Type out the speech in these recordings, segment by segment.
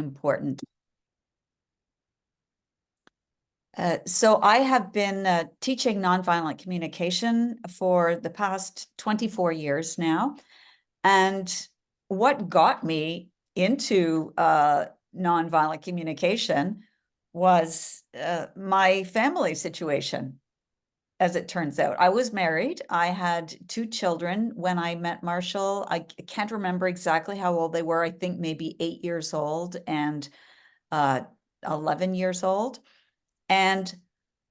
important. So I have been teaching nonviolent communication for the past 24 years now. And what got me into nonviolent communication was my family situation. As it turns out, I was married. I had two children when I met Marshall. I can't remember exactly how old they were. I think maybe 8 years old and uh, 11 years old. And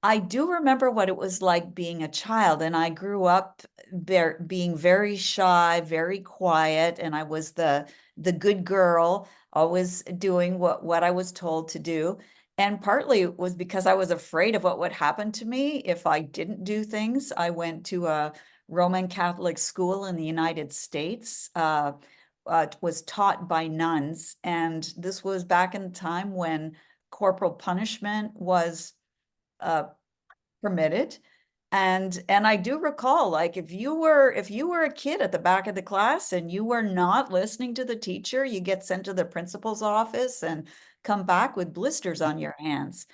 I do remember what it was like being a child. And I grew up there being very shy, very quiet, and I was the good girl, always doing what I was told to do. And partly it was because I was afraid of what would happen to me if I didn't do things. I went to a Roman Catholic school in the United States. Was taught by nuns, and this was back in the time when corporal punishment was uh, permitted. And I do recall, like, if you were a kid at the back of the class and you were not listening to the teacher, you get sent to the principal's office and come back with blisters on your hands.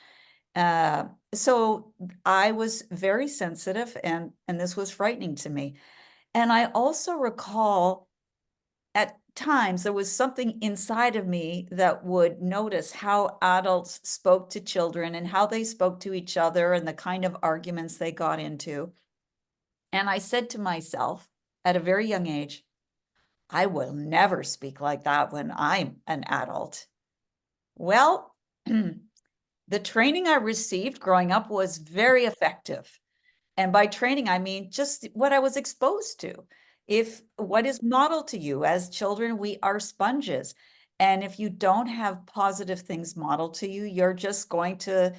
Uh, so I was very sensitive, and this was frightening to me. And I also recall at times there was something inside of me that would notice how adults spoke to children and how they spoke to each other and the kind of arguments they got into. And I said to myself at a very young age, I will never speak like that when I'm an adult. Well, the training I received growing up was very effective. And by training, I mean just what I was exposed to. If what is modeled to you as children, we are sponges. And if you don't have positive things modeled to you, you're just going to,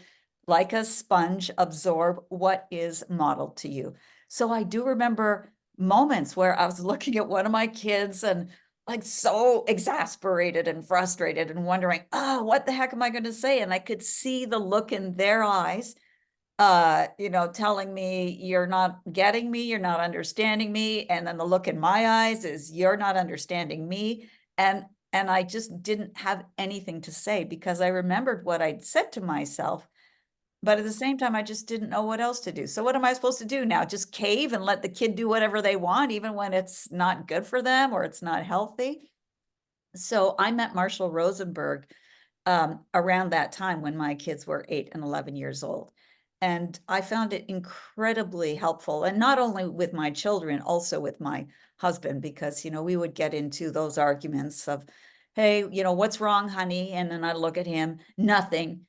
like a sponge, absorb what is modeled to you. So I do remember moments where I was looking at one of my kids and like so exasperated and frustrated and wondering, oh, what the heck am I going to say? And I could see the look in their eyes telling me you're not getting me, you're not understanding me. And then the look in my eyes is you're not understanding me. And I just didn't have anything to say because I remembered what I'd said to myself. But at the same time, I just didn't know what else to do. So what am I supposed to do now? Just cave and let the kid do whatever they want, even when it's not good for them or it's not healthy? So I met Marshall Rosenberg around that time when my kids were 8 and 11 years old. And I found it incredibly helpful. And not only with my children, also with my husband, because, we would get into those arguments of, hey, what's wrong, honey? And then I look at him, nothing.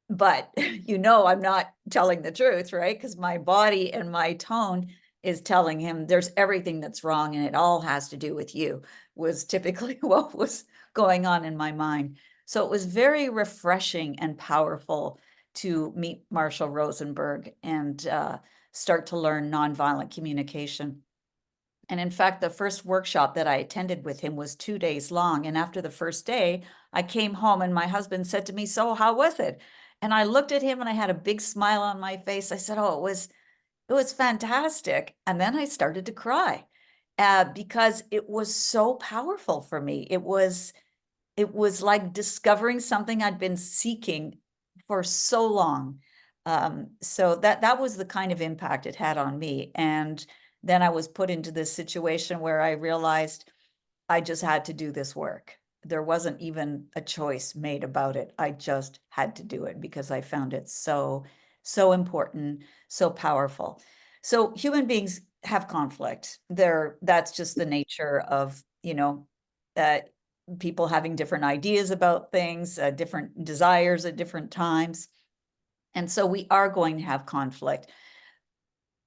But, I'm not telling the truth, right? Because my body and my tone is telling him there's everything that's wrong and it all has to do with you, was typically what was going on in my mind. So it was very refreshing and powerful to meet Marshall Rosenberg and start to learn nonviolent communication. And in fact, the first workshop that I attended with him was 2 days long. And after the first day, I came home and my husband said to me, "So how was it?" And I looked at him and I had a big smile on my face. I said, "Oh, it was fantastic." And then I started to cry because it was so powerful for me. It was like discovering something I'd been seeking for so long. So that was the kind of impact it had on me. And then I was put into this situation where I realized I just had to do this work. There wasn't even a choice made about it. I just had to do it because I found it so important, so powerful. So human beings have conflict. That's just the nature of, uh, people having different ideas about things, different desires at different times. And so we are going to have conflict.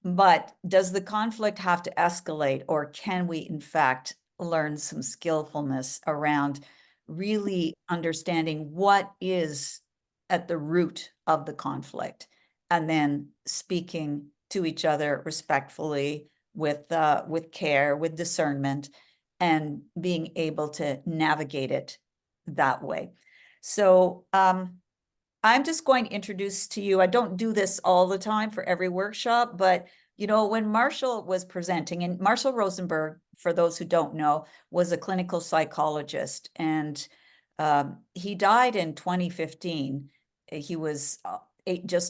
But does the conflict have to escalate, or can we, in fact, learn some skillfulness around really understanding what is at the root of the conflict, and then speaking to each other respectfully, with care, with discernment, and being able to navigate it that way? So I'm just going to introduce to you, I don't do this all the time for every workshop, but when Marshall was presenting, and Marshall Rosenberg, for those who don't know, was a clinical psychologist. And He died in 2015. He was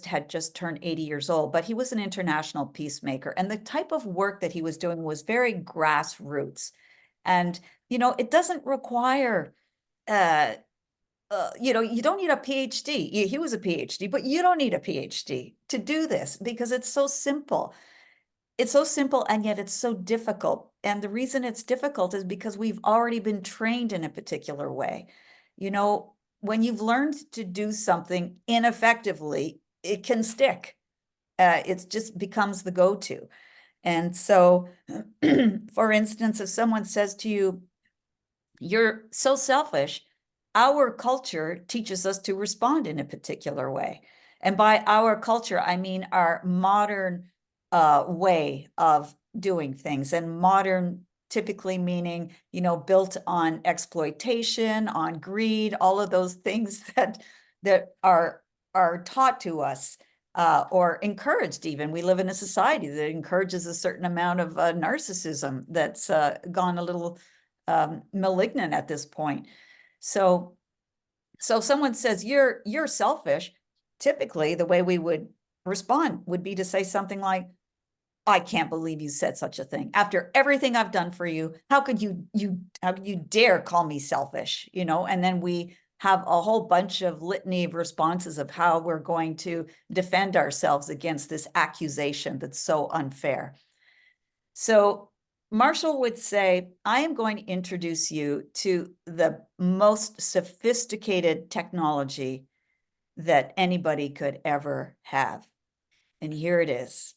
had just turned 80 years old, but he was an international peacemaker. And the type of work that he was doing was very grassroots. And, it doesn't require, you don't need a PhD. He was a PhD, but you don't need a PhD to do this because it's so simple. It's so simple, and yet it's so difficult. And the reason it's difficult is because we've already been trained in a particular way. When you've learned to do something ineffectively, it can stick. It just becomes the go-to. And so, for instance, if someone says to you, "You're so selfish," our culture teaches us to respond in a particular way. And by our culture, I mean our modern way of doing things. And modern typically meaning, built on exploitation, on greed, all of those things that are taught to us or encouraged even. We live in a society that encourages a certain amount of narcissism that's gone a little malignant at this point. So if someone says you're selfish, typically the way we would respond would be to say something like, "I can't believe you said such a thing. After everything I've done for you, how could you dare call me selfish?" And then we have a whole bunch of litany of responses of how we're going to defend ourselves against this accusation that's so unfair. So Marshall would say, "I am going to introduce you to the most sophisticated technology that anybody could ever have." And here it is.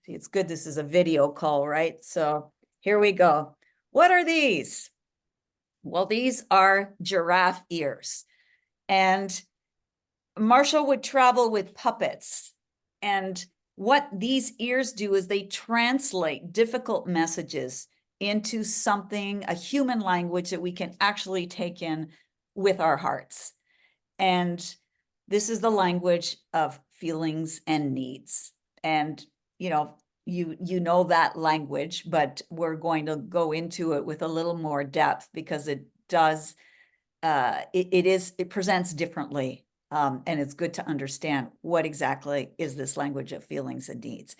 See, it's good this is a video call, right? So here we go. What are these? Well, these are giraffe ears. And Marshall would travel with puppets. And what these ears do is they translate difficult messages into something, a human language that we can actually take in with our hearts. And this is the language of feelings and needs. And, you know that language, but we're going to go into it with a little more depth because it does, it presents differently. And it's good to understand what exactly is this language of feelings and needs.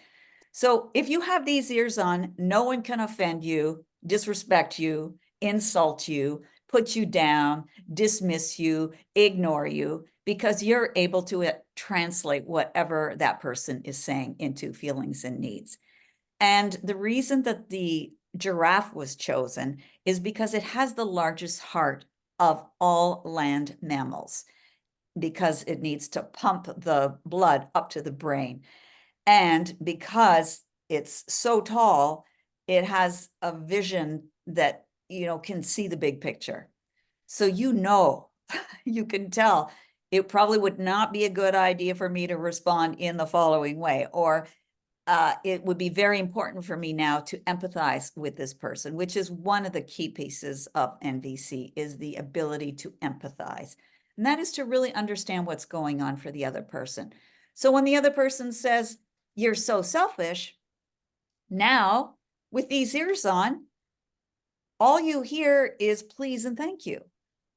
So if you have these ears on, no one can offend you, disrespect you, insult you, put you down, dismiss you, ignore you, because you're able to translate whatever that person is saying into feelings and needs. And the reason that the giraffe was chosen is because it has the largest heart of all land mammals, because it needs to pump the blood up to the brain. And because it's so tall, it has a vision that, can see the big picture. So, you can tell it probably would not be a good idea for me to respond in the following way, or it would be very important for me now to empathize with this person, which is one of the key pieces of NVC, is the ability to empathize. And that is to really understand what's going on for the other person. So when the other person says, "You're so selfish," now with these ears on, all you hear is please and thank you.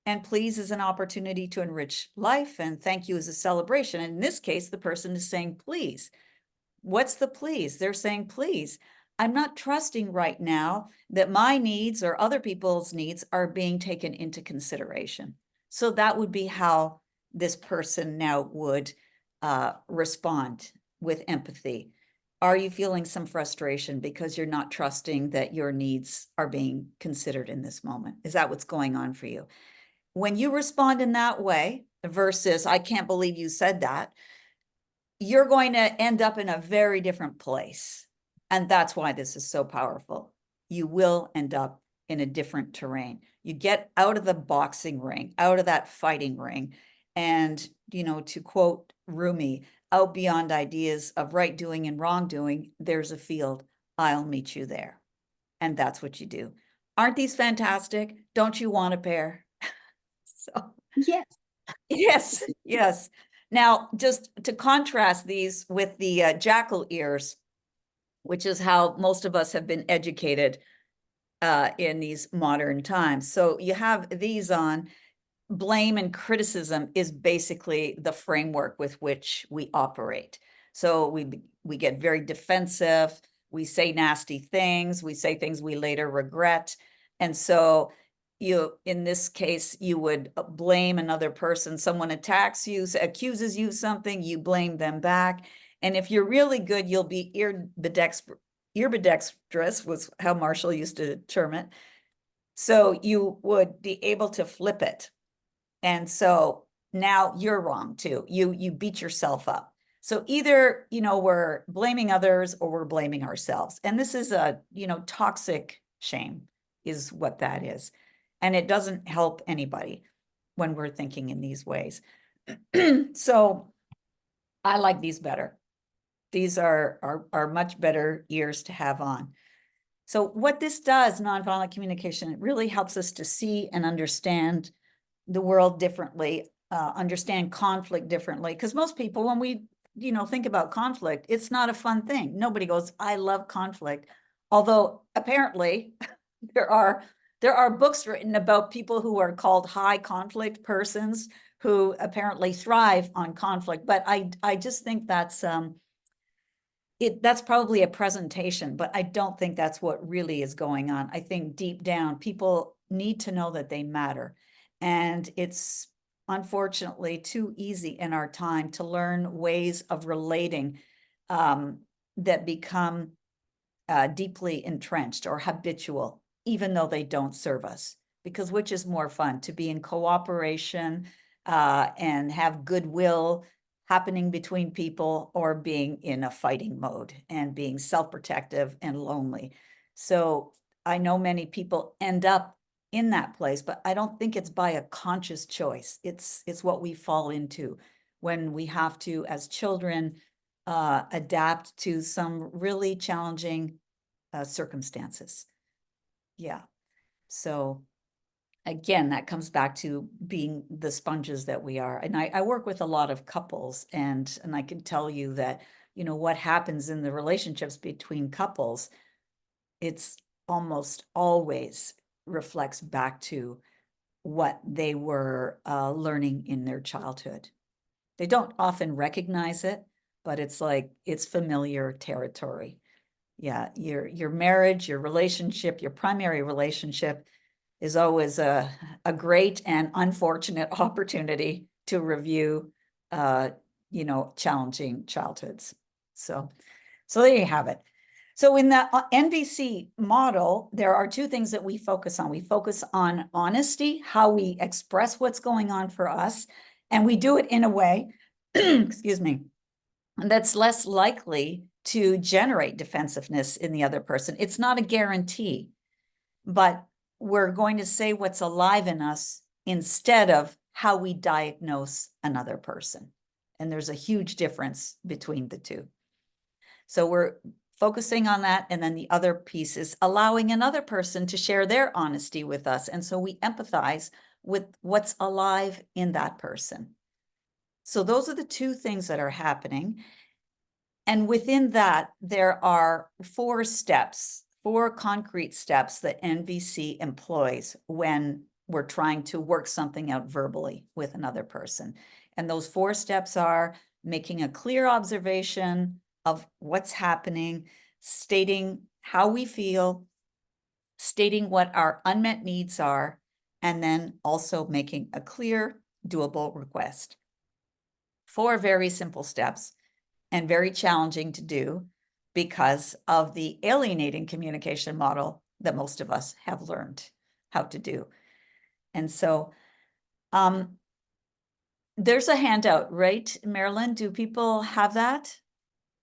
And please is an opportunity to enrich life, and thank you is a celebration. And in this case, the person is saying please. What's the please? They're saying, "Please, I'm not trusting right now that my needs or other people's needs are being taken into consideration." So that would be how this person now would respond with empathy. Are you feeling some frustration because you're not trusting that your needs are being considered in this moment? Is that what's going on for you? When you respond in that way versus, "I can't believe you said that," you're going to end up in a very different place. And that's why this is so powerful. You will end up in a different terrain. You get out of the boxing ring, out of that fighting ring. And, to quote Rumi, "Out beyond ideas of right doing and wrong doing, there's a field. I'll meet you there." And that's what you do. Aren't these fantastic? Don't you want a pair? So Yes. yes, yes. Now, just to contrast these with the jackal ears, which is how most of us have been educated in these modern times. So you have these on, blame and criticism is basically the framework with which we operate. So we get very defensive, we say nasty things, we say things we later regret. And so in this case, you would blame another person. Someone attacks you, accuses you of something, you blame them back. And if you're really good, you'll be ambidextrous was how Marshall used to term it. So you would be able to flip it. And so now you're wrong too. You beat yourself up. So either, we're blaming others or we're blaming ourselves. And this is a, toxic shame is what that is. And it doesn't help anybody when we're thinking in these ways. So I like these better. These are much better ears to have on. So what this does, nonviolent communication, it really helps us to see and understand the world differently, understand conflict differently. Because most people, when we, think about conflict, it's not a fun thing. Nobody goes, I love conflict. Although apparently there are books written about people who are called high conflict persons who apparently thrive on conflict. But I just think that's that's probably a presentation, but I don't think that's what really is going on. I think deep down, people need to know that they matter. And it's unfortunately too easy in our time to learn ways of relating that become deeply entrenched or habitual, even though they don't serve us. Because which is more fun, to be in cooperation and have goodwill happening between people, or being in a fighting mode and being self-protective and lonely. So I know many people end up in that place, but I don't think it's by a conscious choice. It's what we fall into when we have to, as children, adapt to some really challenging circumstances. Yeah. So again, that comes back to being the sponges that we are. And I work with a lot of couples, and I can tell you that, what happens in the relationships between couples, it's almost always reflects back to what they were learning in their childhood. They don't often recognize it, but it's like, it's familiar territory. Yeah, your marriage, your relationship, your primary relationship is always a great and unfortunate opportunity to review, challenging childhoods. So there you have it. So in the NVC model, there are two things that we focus on. We focus on honesty, how we express what's going on for us, and we do it in a way, excuse me, that's less likely to generate defensiveness in the other person. It's not a guarantee, but we're going to say what's alive in us instead of how we diagnose another person. And there's a huge difference between the two. So we're focusing on that. And then the other piece is allowing another person to share their honesty with us. And so we empathize with what's alive in that person. So those are the two things that are happening. And within that, there are 4 concrete steps that NVC employs when we're trying to work something out verbally with another person. And those 4 steps are making a clear observation of what's happening, stating how we feel, stating what our unmet needs are, and then also making a clear, doable request. 4 very simple steps, and very challenging to do because of the alienating communication model that most of us have learned how to do. And so there's a handout, right, Marilyn? Do people have that?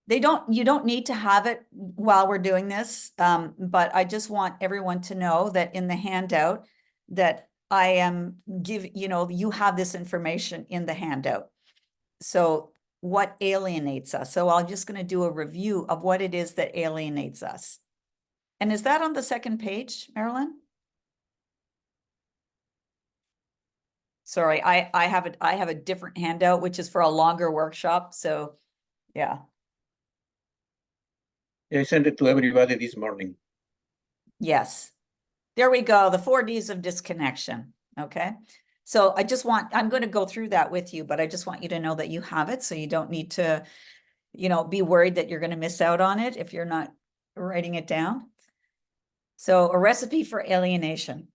You don't need to have it while we're doing this, but I just want everyone to know that in the handout that I am you have this information in the handout. So what alienates us? So I'm just going to do a review of what it is that alienates us. And is that on the second page, Marilyn? Sorry, I have a different handout, which is for a longer workshop. So yeah. I sent it to everybody this morning. Yes. There we go. The 4 Ds of disconnection. Okay. So I'm going to go through that with you, but I just want you to know that you have it. So you don't need to, be worried that you're going to miss out on it if you're not writing it down. So a recipe for alienation.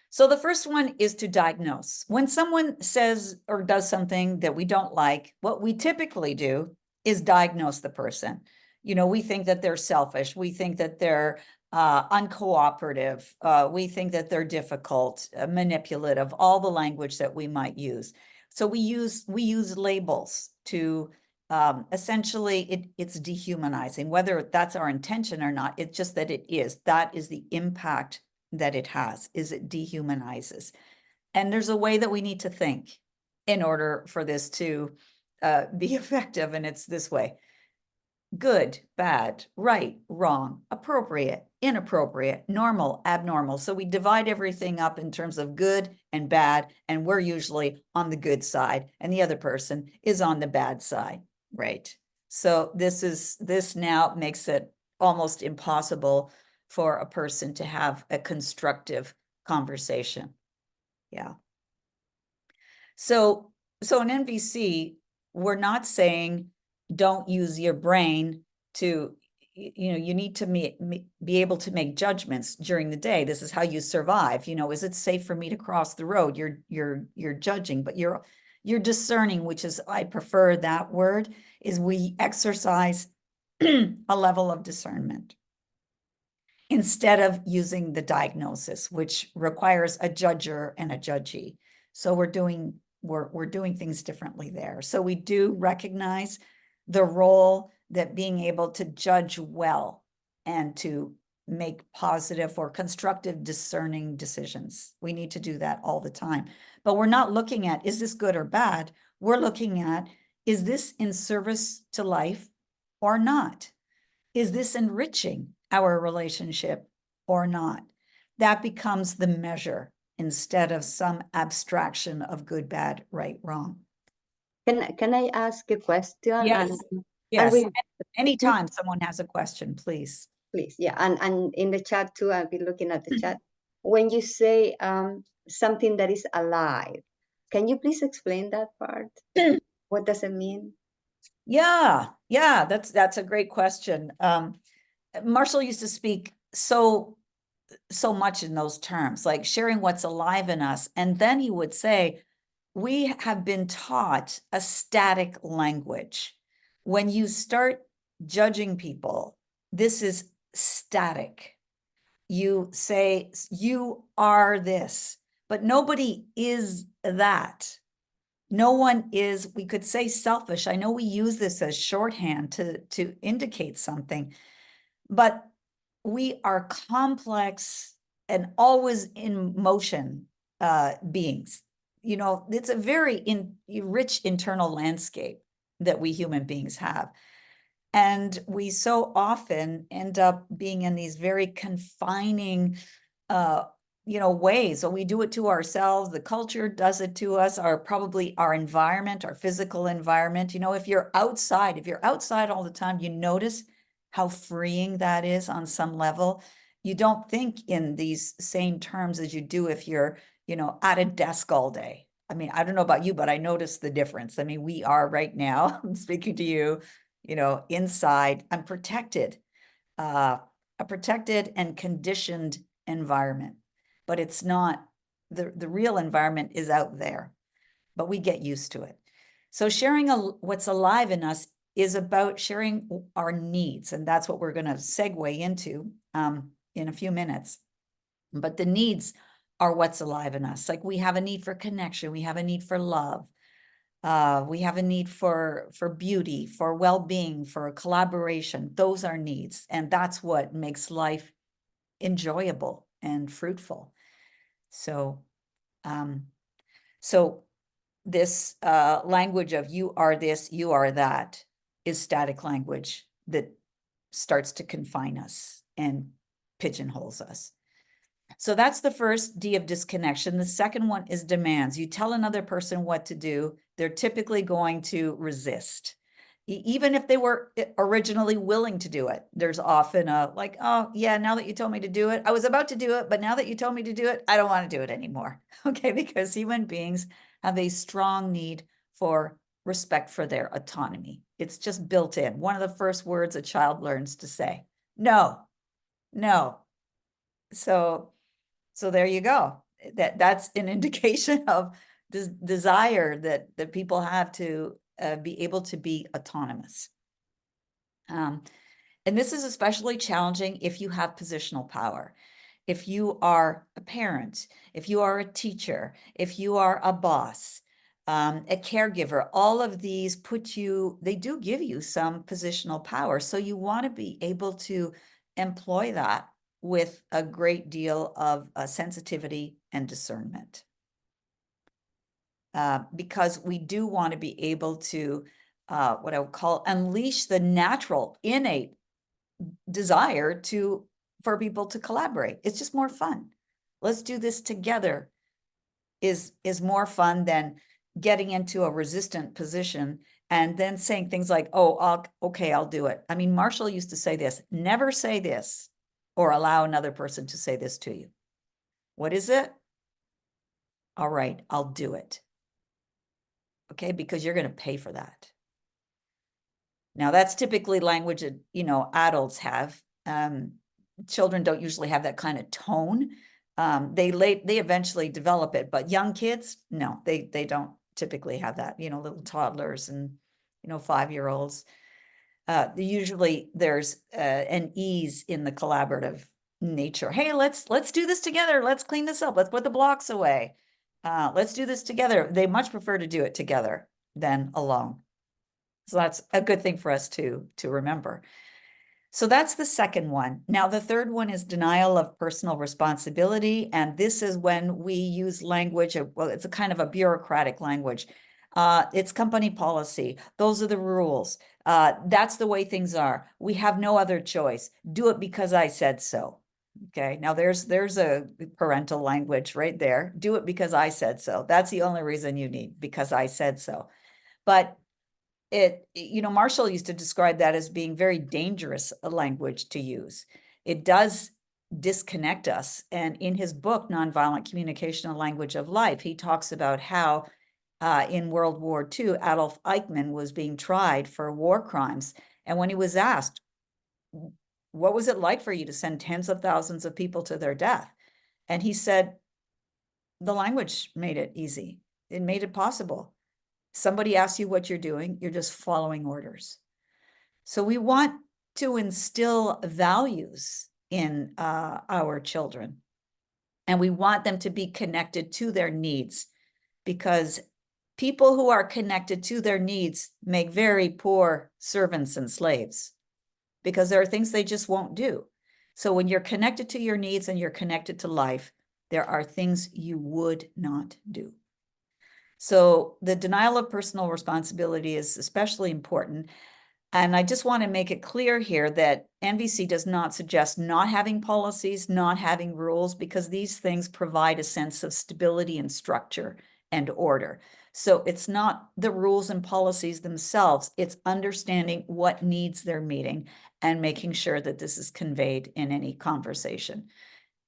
So the first one is to diagnose. When someone says or does something that we don't like, what we typically do is diagnose the person. We think that they're selfish. We think that they're uncooperative. We think that they're difficult, manipulative, all the language that we might use. So we use labels to essentially it's dehumanizing, whether that's our intention or not. It's just that that is the impact that it has, is it dehumanizes. And there's a way that we need to think in order for this to be effective. And it's this way: good, bad, right, wrong, appropriate, inappropriate, normal, abnormal. So we divide everything up in terms of good and bad, and we're usually on the good side, and the other person is on the bad side, right? So this now makes it almost impossible for a person to have a constructive conversation. Yeah. So in NVC, we're not saying don't use your brain to, you need to be able to make judgments during the day. This is how you survive. Is it safe for me to cross the road? You're judging, but you're discerning, which is, I prefer that word, is we exercise a level of discernment instead of using the diagnosis, which requires a judger and a judgee. So we're doing things differently there. So we do recognize the role that being able to judge well and to make positive or constructive discerning decisions. We need to do that all the time. But we're not looking at, is this good or bad? We're looking at, is this in service to life or not? Is this enriching our relationship or not? That becomes the measure instead of some abstraction of good, bad, right, wrong. Can I ask a question? Yes. Yes. Anytime someone has a question, please. Please, yeah. And in the chat too, I'll be looking at the chat. When you say something that is alive, can you please explain that part? What does it mean? Yeah, that's a great question. Marshall used to speak so much in those terms, like sharing what's alive in us. And then he would say, we have been taught a static language. When you start judging people, this is static. You say, you are this, but nobody is that. No one is, we could say selfish. I know we use this as shorthand to indicate something, but we are complex and always in motion beings. It's a very rich internal landscape that we human beings have. And we so often end up being in these very confining ways. So we do it to ourselves. The culture does it to us, probably our environment, our physical environment. If you're outside all the time, you notice how freeing that is on some level. You don't think in these same terms as you do if you're, at a desk all day. I mean, I don't know about you, but I notice the difference. I mean, we are right now, I'm speaking to you, inside, I'm protected, a protected and conditioned environment. But it's not, the real environment is out there, but we get used to it. So sharing what's alive in us is about sharing our needs. And that's what we're going to segue into in a few minutes. But the needs are what's alive in us. Like we have a need for connection. We have a need for love. We have a need for beauty, for well-being, for collaboration. Those are needs. And that's what makes life enjoyable and fruitful. So, this language of you are this, you are that is static language that starts to confine us and pigeonholes us. So that's the first D of disconnection. The second one is demands. You tell another person what to do, they're typically going to resist. Even if they were originally willing to do it, there's often a like, oh yeah, now that you told me to do it, I was about to do it, but now that you told me to do it, I don't want to do it anymore. Okay, because human beings have a strong need for respect for their autonomy. It's just built in. One of the first words a child learns to say, no, no. So there you go. That's an indication of this desire that people have to be able to be autonomous. And this is especially challenging if you have positional power. If you are a parent, if you are a teacher, if you are a boss, a caregiver, all of these they do give you some positional power. So you want to be able to employ that with a great deal of sensitivity and discernment. Because we do want to be able to, what I would call, unleash the natural, innate desire for people to collaborate. It's just more fun. Let's do this together is more fun than getting into a resistant position and then saying things like, oh, okay, I'll do it. I mean, Marshall used to say this, never say this or allow another person to say this to you. What is it? All right, I'll do it. Okay, because you're going to pay for that. Now, that's typically language that, adults have. Children don't usually have that kind of tone. They eventually develop it, but young kids, no, they don't typically have that, little toddlers and, 5-year-olds. Usually there's an ease in the collaborative nature. Hey, let's do this together. Let's clean this up. Let's put the blocks away. Let's do this together. They much prefer to do it together than alone. So that's a good thing for us to remember. So that's the second one. Now, the third one is denial of personal responsibility. And this is when we use language, well, it's a kind of a bureaucratic language. It's company policy. Those are the rules. That's the way things are. We have no other choice. Do it because I said so. Okay, now there's a parental language right there. Do it because I said so. That's the only reason you need, because I said so. But Marshall used to describe that as being very dangerous a language to use. It does disconnect us. And in his book, Nonviolent Communication, A Language of Life, he talks about how in World War II, Adolf Eichmann was being tried for war crimes. And when he was asked, what was it like for you to send tens of thousands of people to their death? And he said, the language made it easy. It made it possible. Somebody asks you what you're doing, you're just following orders. So we want to instill values in our children, and we want them to be connected to their needs, because people who are connected to their needs make very poor servants and slaves, because there are things they just won't do. So when you're connected to your needs and you're connected to life, there are things you would not do. So the denial of personal responsibility is especially important. And I just want to make it clear here that NVC does not suggest not having policies, not having rules, because these things provide a sense of stability and structure and order. So it's not the rules and policies themselves, it's understanding what needs they're meeting and making sure that this is conveyed in any conversation.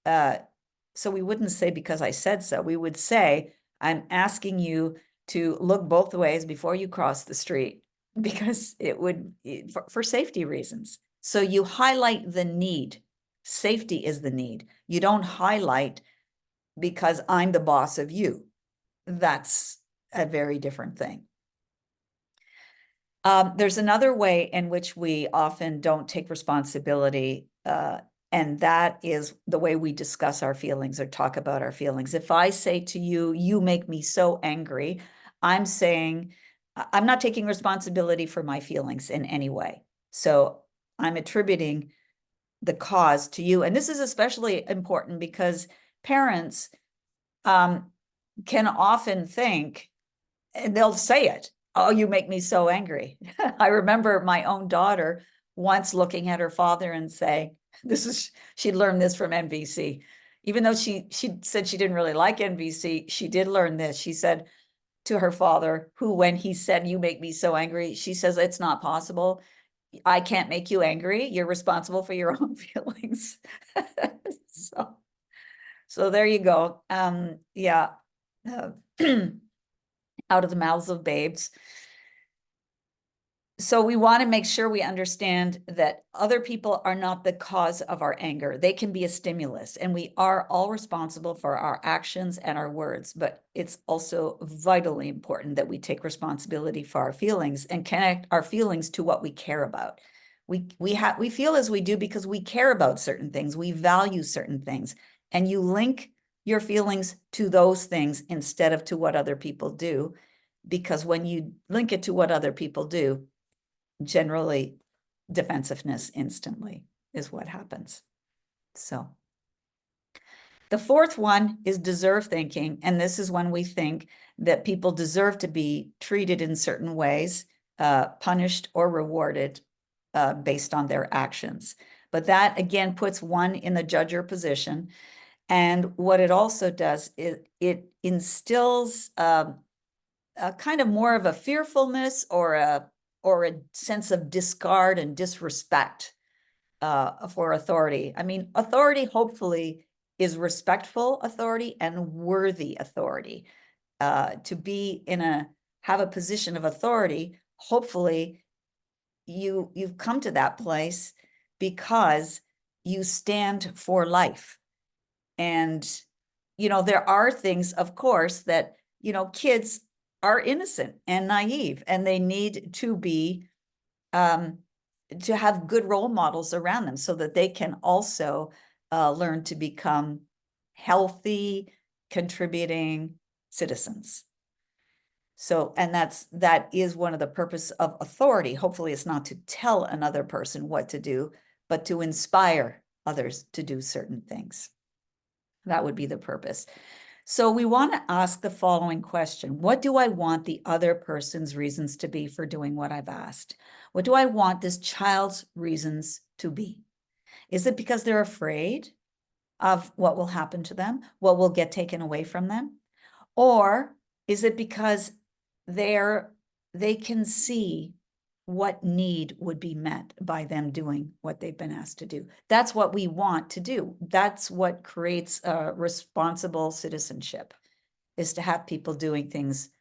So we wouldn't say because I said so, we would say, I'm asking you to look both ways before you cross the street, because it would, for safety reasons. So you highlight the need. Safety is the need. You don't highlight because I'm the boss of you. That's a very different thing. There's another way in which we often don't take responsibility, and that is the way we discuss our feelings or talk about our feelings. If I say to you, you make me so angry, I'm saying, I'm not taking responsibility for my feelings in any way. So I'm attributing the cause to you. And this is especially important because parents can often think, and they'll say it, oh, you make me so angry. I remember my own daughter once looking at her father and saying, she learned this from NVC. Even though she said she didn't really like NVC, she did learn this. She said, to her father, who, when he said, "You make me so angry," she says, "It's not possible. I can't make you angry. You're responsible for your own feelings." So there you go. Yeah. Out of the mouths of babes. So we want to make sure we understand that other people are not the cause of our anger. They can be a stimulus, and we are all responsible for our actions and our words, but it's also vitally important that we take responsibility for our feelings and connect our feelings to what we care about. We feel as we do because we care about certain things. We value certain things, and you link your feelings to those things instead of to what other people do, because when you link it to what other people do, generally defensiveness instantly is what happens. So the fourth one is deserve thinking. And this is when we think that people deserve to be treated in certain ways, punished or rewarded based on their actions. But that again puts one in the judger position. And what it also does is it instills a kind of more of a fearfulness or a sense of discard and disrespect for authority. I mean, authority hopefully is respectful authority and worthy authority. To be have a position of authority, hopefully you've come to that place because you stand for life. And, there are things, of course, that, kids are innocent and naive, and they need to be, to have good role models around them so that they can also learn to become healthy, contributing citizens. So, and that is one of the purpose of authority. Hopefully it's not to tell another person what to do, but to inspire others to do certain things. That would be the purpose. So we want to ask the following question. What do I want the other person's reasons to be for doing what I've asked? What do I want this child's reasons to be? Is it because they're afraid of what will happen to them, what will get taken away from them? Or is it because they can see what need would be met by them doing what they've been asked to do? That's what we want to do. That's what creates a responsible citizenship, is to have people doing things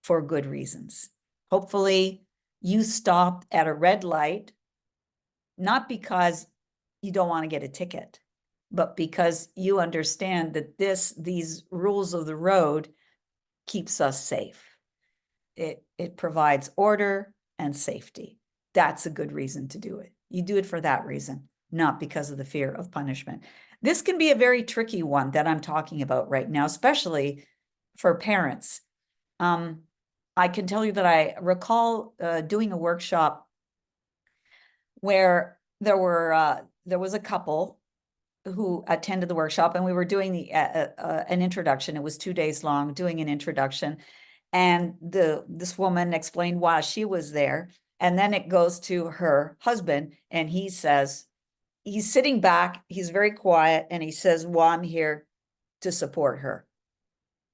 for good reasons. Hopefully you stop at a red light, not because you don't want to get a ticket, but because you understand that these rules of the road keeps us safe. It provides order and safety. That's a good reason to do it. You do it for that reason, not because of the fear of punishment. This can be a very tricky one that I'm talking about right now, especially for parents. I can tell you that I recall doing a workshop where there was a couple who attended the workshop, and we were doing an introduction. It was 2 days long, doing an introduction. And this woman explained why she was there. And then it goes to her husband, and he says, he's sitting back, he's very quiet, and he says, "Well, I'm here to support her."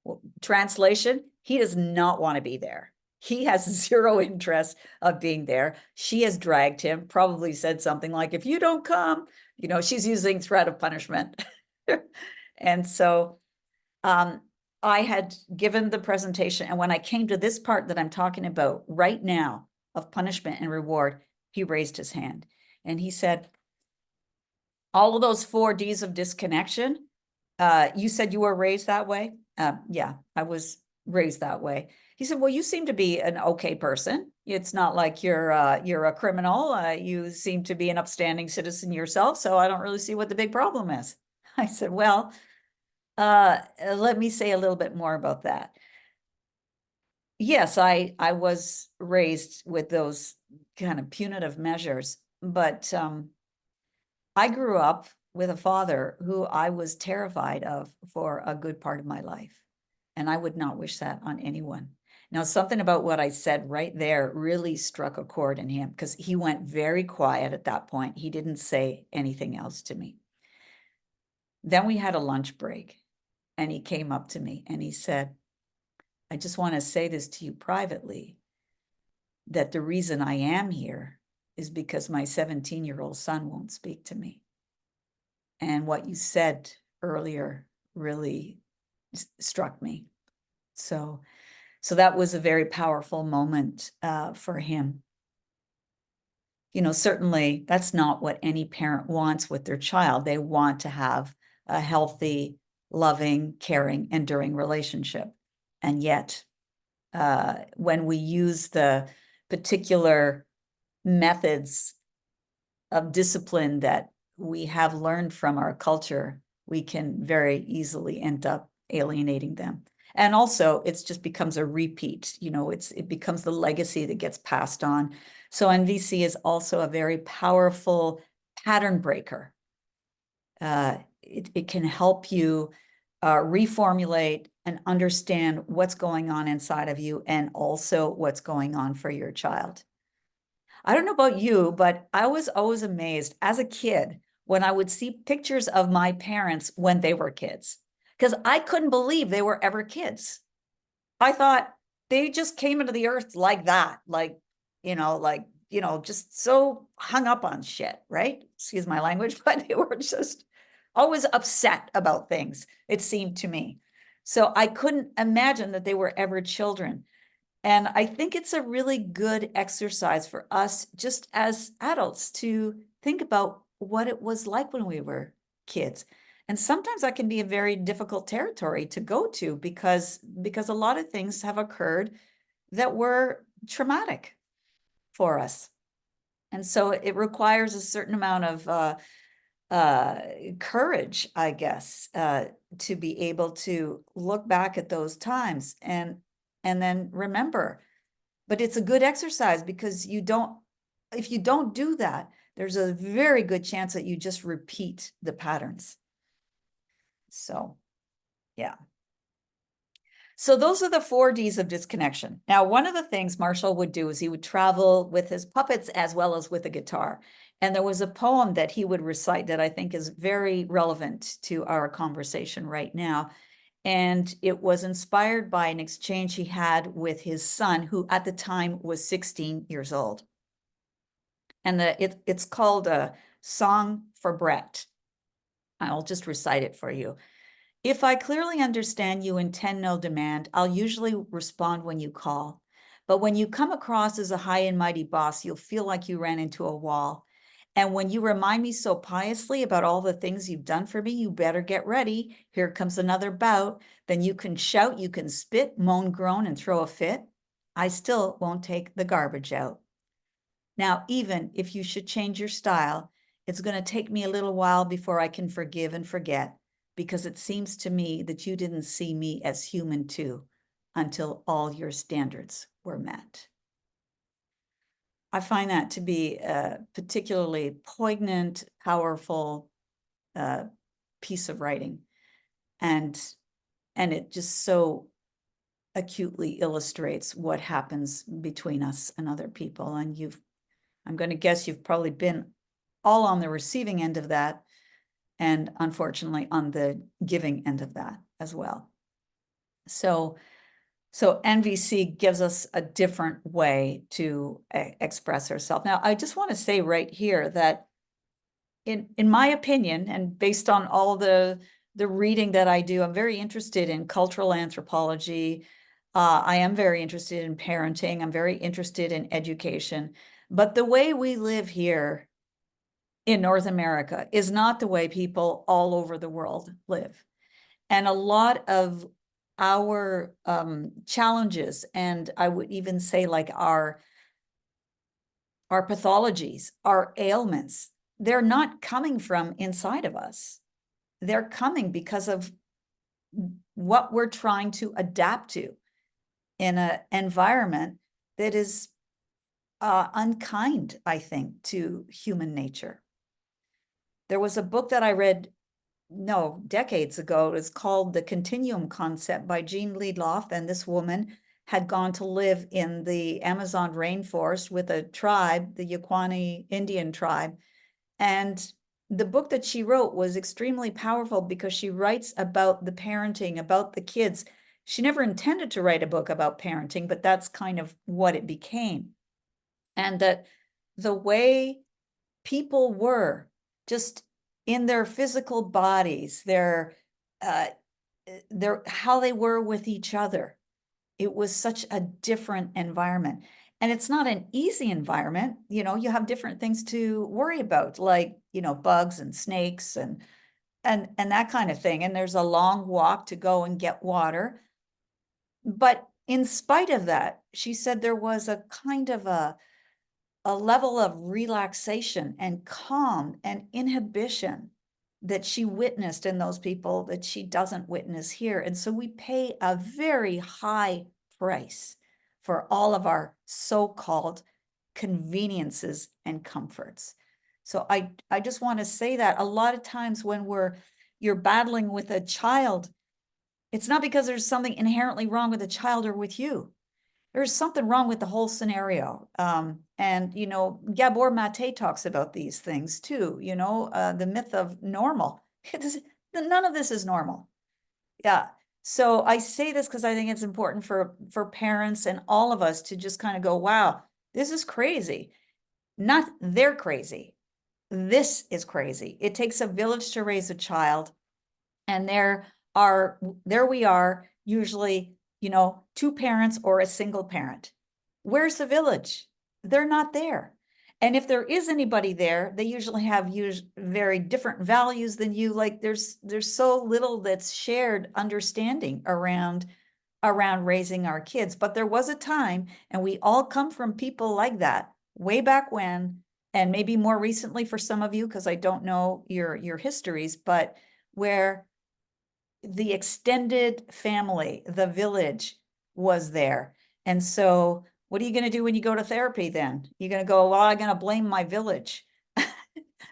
Well, translation, he does not want to be there. He has zero interest of being there. She has dragged him, probably said something like, "If you don't come," she's using threat of punishment. And so I had given the presentation, and when I came to this part that I'm talking about right now of punishment and reward, he raised his hand and he said, "All of those 4 Ds of disconnection, you said you were raised that way?" Yeah, I was raised that way. He said, "Well, you seem to be an okay person. It's not like you're a criminal. You seem to be an upstanding citizen yourself, so I don't really see what the big problem is." I said, "Well, let me say a little bit more about that. Yes, I was raised with those kind of punitive measures, but I grew up with a father who I was terrified of for a good part of my life, and I would not wish that on anyone." Now, something about what I said right there really struck a chord in him, because he went very quiet at that point. He didn't say anything else to me. Then we had a lunch break. And he came up to me and he said, I just want to say this to you privately, that the reason I am here is because my 17-year-old son won't speak to me. And what you said earlier really struck me. So that was a very powerful moment for him. You know, certainly that's not what any parent wants with their child. They want to have a healthy, loving, caring, enduring relationship. And yet, when we use the particular methods of discipline that we have learned from our culture, we can very easily end up alienating them. And also, it just becomes a repeat. You know, it becomes the legacy that gets passed on. So NVC is also a very powerful pattern breaker. It can help you reformulate and understand what's going on inside of you and also what's going on for your child. I don't know about you, but I was always amazed as a kid when I would see pictures of my parents when they were kids, because I couldn't believe they were ever kids. I thought they just came into the earth like that, like, just so hung up on shit, right? Excuse my language, but they were just always upset about things, it seemed to me. So I couldn't imagine that they were ever children. And I think it's a really good exercise for us just as adults to think about what it was like when we were kids. And sometimes that can be a very difficult territory to go to because a lot of things have occurred that were traumatic for us. And so it requires a certain amount of courage, I guess, to be able to look back at those times and then remember. But it's a good exercise because if you don't do that, there's a very good chance that you just repeat the patterns. So, yeah. So those are the 4 Ds of disconnection. Now, one of the things Marshall would do is he would travel with his puppets as well as with a guitar. And there was a poem that he would recite that I think is very relevant to our conversation right now. And it was inspired by an exchange he had with his son, who at the time was 16 years old. And it's called a Song for Brett. I'll just recite it for you. If I clearly understand you intend no demand, I'll usually respond when you call. But when you come across as a high and mighty boss, you'll feel like you ran into a wall. And when you remind me so piously about all the things you've done for me, you better get ready. Here comes another bout. Then you can shout, you can spit, moan, groan, and throw a fit. I still won't take the garbage out. Now, even if you should change your style, it's going to take me a little while before I can forgive and forget, because it seems to me that you didn't see me as human too until all your standards were met. I find that to be a particularly poignant, powerful piece of writing. And it just so acutely illustrates what happens between us and other people. And I'm going to guess you've probably been all on the receiving end of that, and unfortunately on the giving end of that as well. So NVC gives us a different way to express ourselves. Now, I just want to say right here that in my opinion, and based on all the reading that I do, I'm very interested in cultural anthropology. I am very interested in parenting. I'm very interested in education. But the way we live here in North America is not the way people all over the world live. And a lot of our challenges, and I would even say like our pathologies, our ailments, they're not coming from inside of us. They're coming because of what we're trying to adapt to in an environment that is unkind, I think, to human nature. There was a book that I read decades ago. It's called The Continuum Concept by Jean Liedloff. And this woman had gone to live in the Amazon rainforest with a tribe, the Yaqui Indian tribe. And the book that she wrote was extremely powerful because she writes about the parenting, about the kids. She never intended to write a book about parenting, but that's kind of what it became. And that the way people were just in their physical bodies, their how they were with each other. It was such a different environment. And it's not an easy environment. You know, you have different things to worry about, like, you know, bugs and snakes and that kind of thing. And there's a long walk to go and get water. But in spite of that, she said there was a kind of a level of relaxation and calm and inhibition that she witnessed in those people that she doesn't witness here. And so we pay a very high price for all of our so-called conveniences and comforts. So I just want to say that a lot of times when you're battling with a child, it's not because there's something inherently wrong with the child or with you. There's something wrong with the whole scenario. And, you know, Gabor Mate talks about these things too, you know, the myth of normal. None of this is normal. Yeah. So I say this because I think it's important for parents and all of us to just kind of go, wow, this is crazy. Not they're crazy. This is crazy. It takes a village to raise a child. And there we are, usually, you know, two parents or a single parent. Where's the village? They're not there. And if there is anybody there, they usually have very different values than you. Like there's so little that's shared understanding around raising our kids. But there was a time, and we all come from people like that way back when, and maybe more recently for some of you, because I don't know your histories, but where the extended family, the village was there. And so what are you going to do when you go to therapy then? You're going to go, well, I'm going to blame my village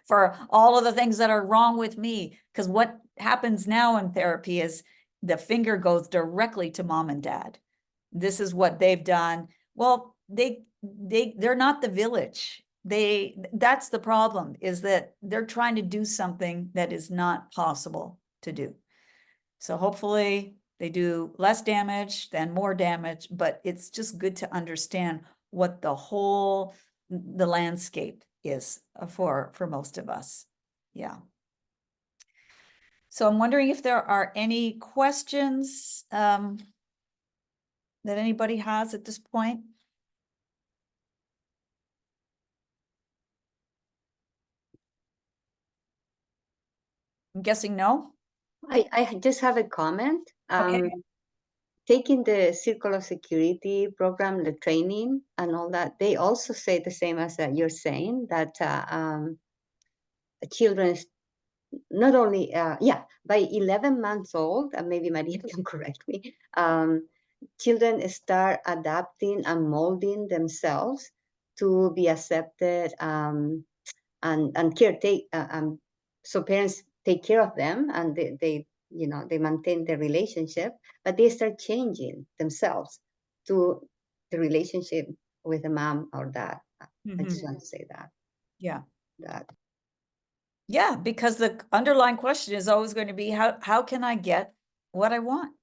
for all of the things that are wrong with me. Because what happens now in therapy is the finger goes directly to mom and dad. This is what they've done. Well, they're not the village. That's the problem, is that they're trying to do something that is not possible to do. So hopefully they do less damage than more damage, but it's just good to understand what the landscape is for most of us. Yeah. So I'm wondering if there are any questions that anybody has at this point. I'm guessing no. I just have a comment. Okay. Taking the Circle of Security program, the training and all that, they also say the same as you're saying, that children, not only, by 11 months old, and maybe Maria can correct me, children start adapting and molding themselves to be accepted and caretake. So parents take care of them, and they maintain the relationship, but they start changing themselves to the relationship with the mom or dad. I just want to say that. Yeah. That. Yeah, because the underlying question is always going to be, how can I get what I want?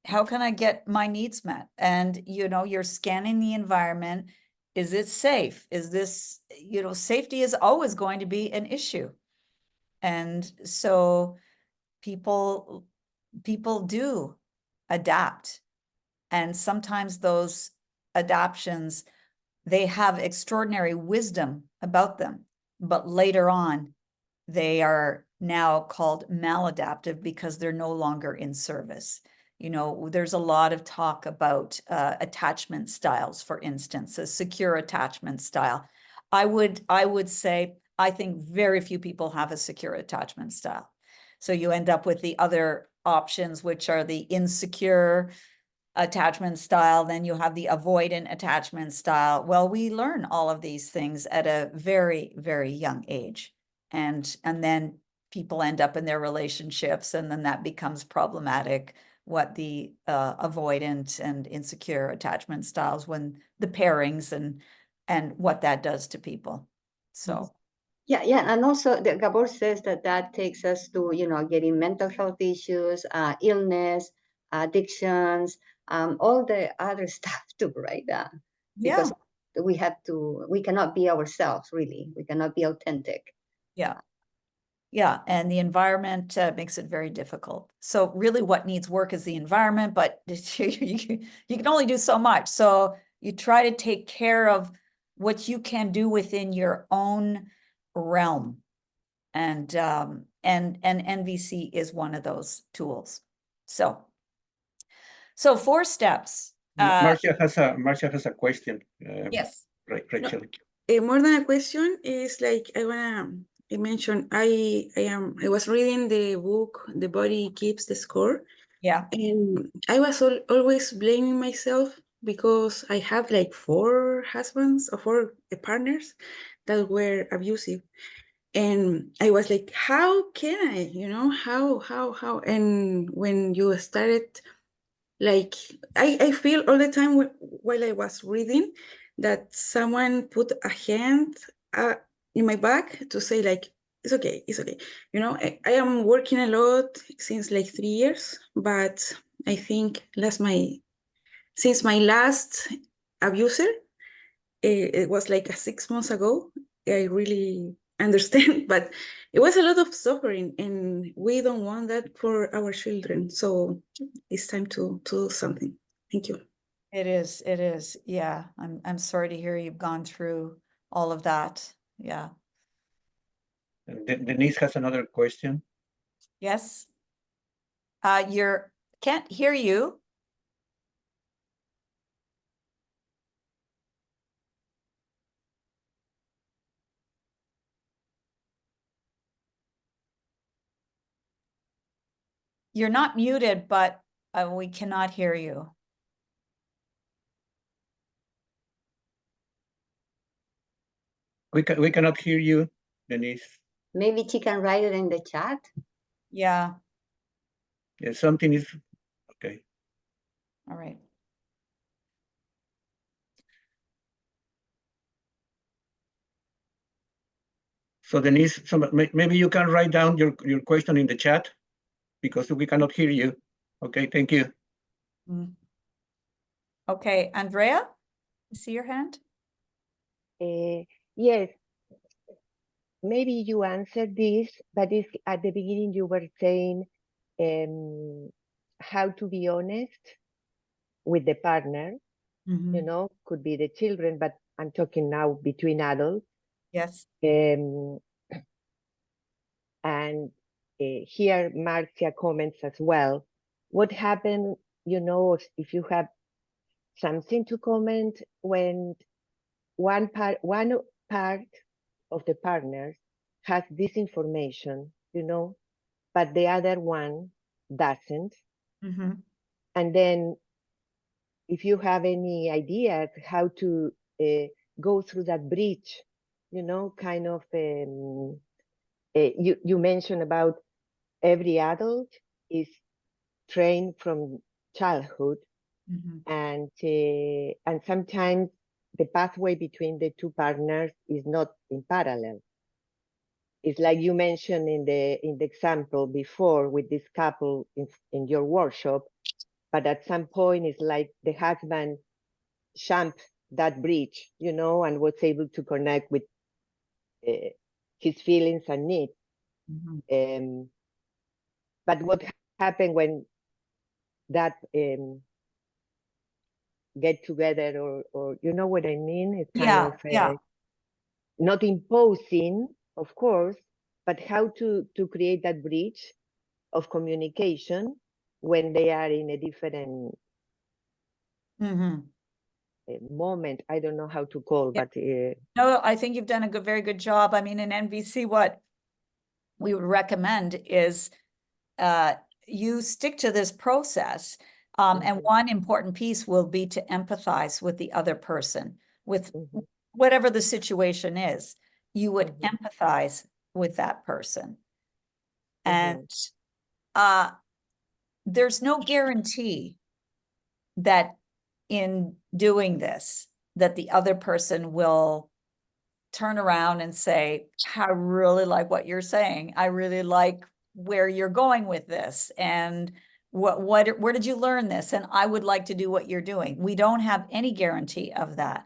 How can I get my needs met? And, you know, you're scanning the environment. Is it safe? Is this, you know, safety is always going to be an issue. And so people do adapt. And sometimes those adaptions, they have extraordinary wisdom about them, but later on, they are now called maladaptive because they're no longer in service. You know, there's a lot of talk about attachment styles, for instance, a secure attachment style. I would say, I think very few people have a secure attachment style. So you end up with the other options, which are the insecure attachment style, then you have the avoidant attachment style. Well, we learn all of these things at a very, very young age. And then people end up in their relationships, and then that becomes problematic, what the avoidant and insecure attachment styles, when the pairings and what that does to people. So yeah, and also Gabor says that takes us to, getting mental health issues, illness, addictions, all the other stuff too, right? Because we cannot be ourselves, really. We cannot be authentic. Yeah. Yeah, and the environment makes it very difficult. So really what needs work is the environment, but you can only do so much. So you try to take care of what you can do within your own realm. And NVC is one of those tools. So 4 steps. Marcia has a question. Yes. Right, Rachel. More than a question is like I mentioned I was reading the book The Body Keeps the Score, Yeah. and I was always blaming myself because I have like 4 husbands or 4 partners that were abusive, and I was like, how can I, how? And when you started, like I feel all the time while I was reading that someone put a hand in my back to say like, it's okay. I am working a lot since like 3 years, but I think since my last abuser, it was like 6 months ago, I really understand, but it was a lot of suffering, and we don't want that for our children. So it's time to do something. Thank you. It is. Yeah. I'm sorry to hear you've gone through all of that. Yeah. Denise has another question. Yes. Can't hear you. You're not muted, but we cannot hear you. We cannot hear you, Denise. Maybe she can write it in the chat. Yeah. Yeah, something is okay. All right. So Denise, maybe you can write down your question in the chat because we cannot hear you. Okay, thank you. Okay, Andrea, I see your hand. Yes, maybe you answered this, but if at the beginning you were saying how to be honest with the partner, could be the children, but I'm talking now between adults. Yes. And here Marcia comments as well. What happened, if you have something to comment when one part of the partners has this information, but the other one doesn't. And then if you have any ideas how to go through that bridge, kind of, you mentioned about every adult is trained from childhood, and sometimes the pathway between the 2 partners is not in parallel. It's like you mentioned in the example before with this couple in your workshop, but at some point it's like the husband jumped that bridge, and was able to connect with his feelings and needs. But what happened when that get together, or you know what I mean? It's kind of not imposing, of course, but how to create that bridge of communication when they are in a different moment. I don't know how to call, but no, I think you've done a very good job. I mean, in NVC, what we would recommend is you stick to this process. And one important piece will be to empathize with the other person, with whatever the situation is. You would empathize with that person. And there's no guarantee that in doing this, that the other person will turn around and say, I really like what you're saying. I really like where you're going with this. And where did you learn this? And I would like to do what you're doing. We don't have any guarantee of that.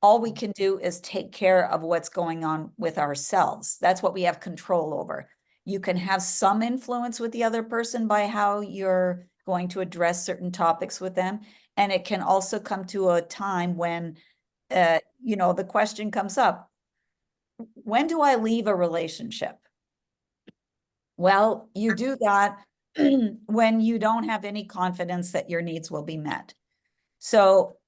All we can do is take care of what's going on with ourselves. That's what we have control over. You can have some influence with the other person by how you're going to address certain topics with them. And it can also come to a time when, you know, the question comes up, when do I leave a relationship? Well, you do that when you don't have any confidence that your needs will be met. So,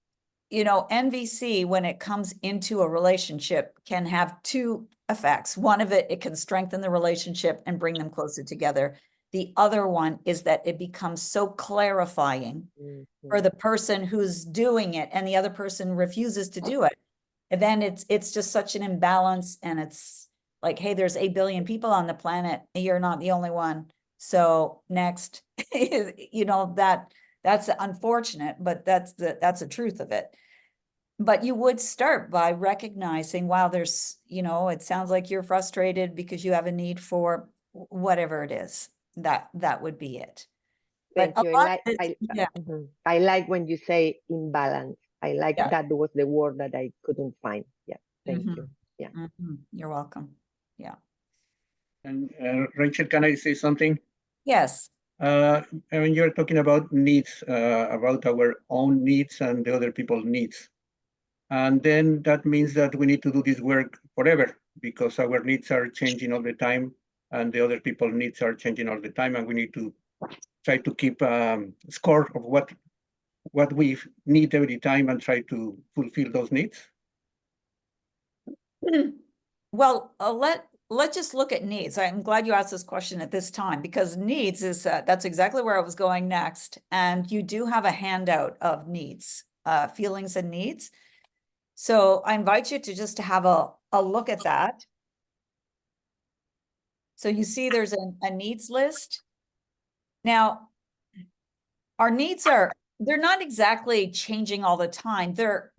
you know, NVC, when it comes into a relationship, can have two effects. One of it can strengthen the relationship and bring them closer together. The other one is that it becomes so clarifying for the person who's doing it and the other person refuses to do it. And then it's just such an imbalance, and it's like, hey, there's 8 billion people on the planet, and you're not the only one. So next, you know, that's unfortunate, but that's the truth of it. But you would start by recognizing, wow, there's, you know, it sounds like you're frustrated because you have a need for whatever it is. That would be it. Thank But you. a lot of it, yeah, I like when you say imbalance. I like Yeah. that was the word that I couldn't find. Yeah, thank Mhm. you. Yeah. You're welcome. Yeah. And Rachel, can I say something? Yes. I mean, you're talking about needs, about our own needs and the other people's needs. And then that means that we need to do this work forever, because our needs are changing all the time and the other people's needs are changing all the time. And we need to try to keep score of what we need every time and try to fulfill those needs. Well, let's just look at needs. I'm glad you asked this question at this time, because needs is that's exactly where I was going next. And you do have a handout of needs, feelings and needs. So I invite you to just to have a look at that. So you see there's a needs list. Now, our needs they're not exactly changing all the time. They're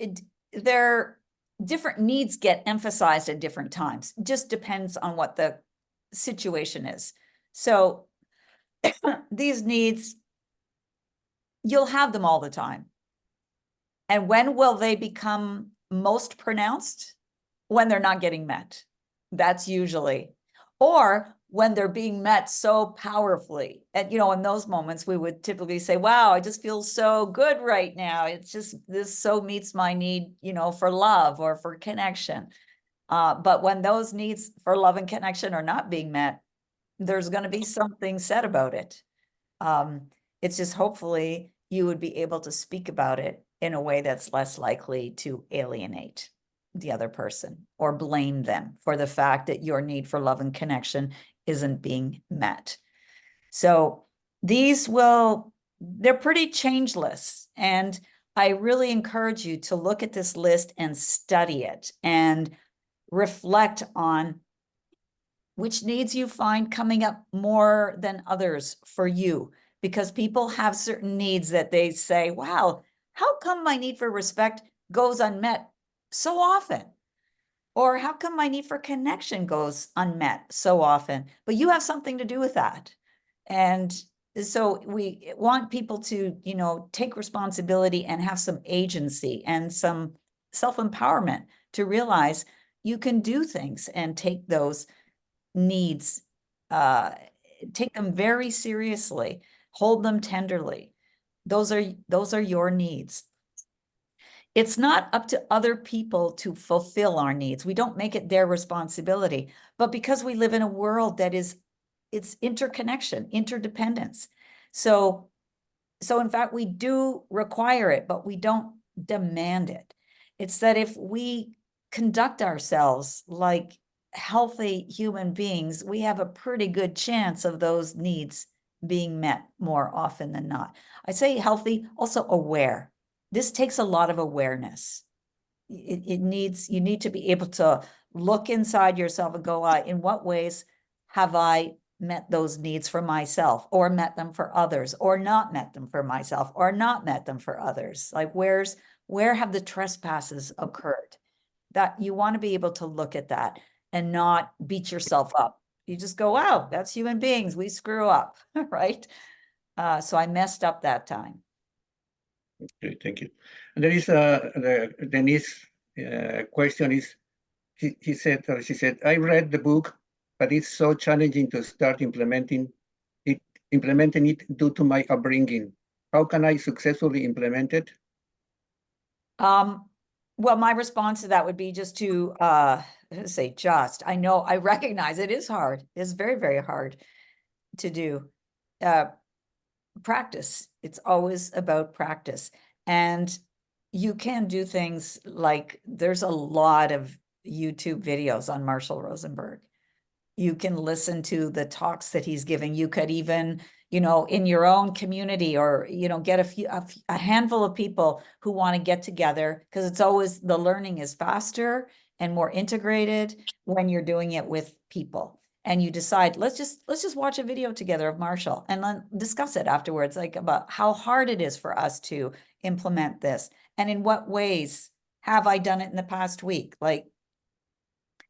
different needs get emphasized at different times. It just depends on what the situation is. So these needs, you'll have them all the time. And when will they become most pronounced? When they're not getting met. That's usually, or when they're being met so powerfully. And, you know, in those moments, we would typically say, wow, I just feel so good right now. It's just, this so meets my need, you know, for love or for connection. But when those needs for love and connection are not being met, there's going to be something said about it. It's just hopefully you would be able to speak about it in a way that's less likely to alienate the other person or blame them for the fact that your need for love and connection isn't being met. So they're pretty changeless. And I really encourage you to look at this list and study it and reflect on which needs you find coming up more than others for you, because people have certain needs that they say, wow, how come my need for respect goes unmet so often? Or how come my need for connection goes unmet so often? But you have something to do with that. And so we want people to, you know, take responsibility and have some agency and some self-empowerment to realize you can do things and take those needs, take them very seriously, hold them tenderly. Those are your needs. It's not up to other people to fulfill our needs. We don't make it their responsibility, but because we live in a world that it's interconnection, interdependence. So in fact, we do require it, but we don't demand it. It's that if we conduct ourselves like healthy human beings, we have a pretty good chance of those needs being met more often than not. I say healthy, also aware. This takes a lot of awareness. You need to be able to look inside yourself and go, in what ways have I met those needs for myself, or met them for others, or not met them for myself, or not met them for others? Like where have the trespasses occurred? That you want to be able to look at that and not beat yourself up. You just go, wow, that's human beings. We screw up, right? So I messed up that time. Okay, thank you. And there is the niece question is, he said, or she said, I read the book, but it's so challenging to start implementing it due to my upbringing. How can I successfully implement it? Well, my response to that would be just to say I know, I recognize it is hard. It's very, very hard to do. Practice. It's always about practice. And you can do things like there's a lot of YouTube videos on Marshall Rosenberg. You can listen to the talks that he's giving. You could even, you know, in your own community, or, you know, get a handful of people who want to get together, because it's always, the learning is faster and more integrated when you're doing it with people. And you decide, let's just watch a video together of Marshall and then discuss it afterwards, like about how hard it is for us to implement this. And in what ways have I done it in the past week? Like,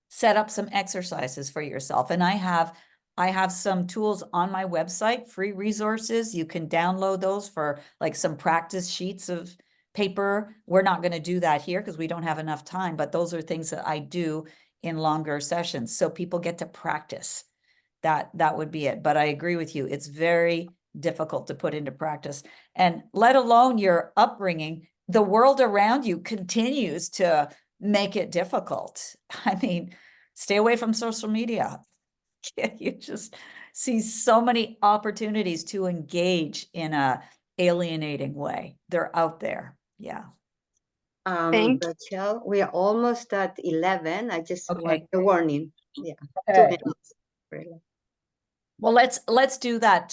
set up some exercises for yourself. And I have some tools on my website, free resources. You can download those for like some practice sheets of paper. We're not going to do that here because we don't have enough time, but those are things that I do in longer sessions. So people get to practice. That would be it. But I agree with you. It's very difficult to put into practice, and let alone your upbringing. The world around you continues to make it difficult. I mean, stay away from social media. You just see so many opportunities to engage in a alienating way. They're out there. Yeah. Thank- Rachelle, we are almost at 11. I just Okay. want a warning. Yeah, 2 Okay. minutes. Really. Well, let's do that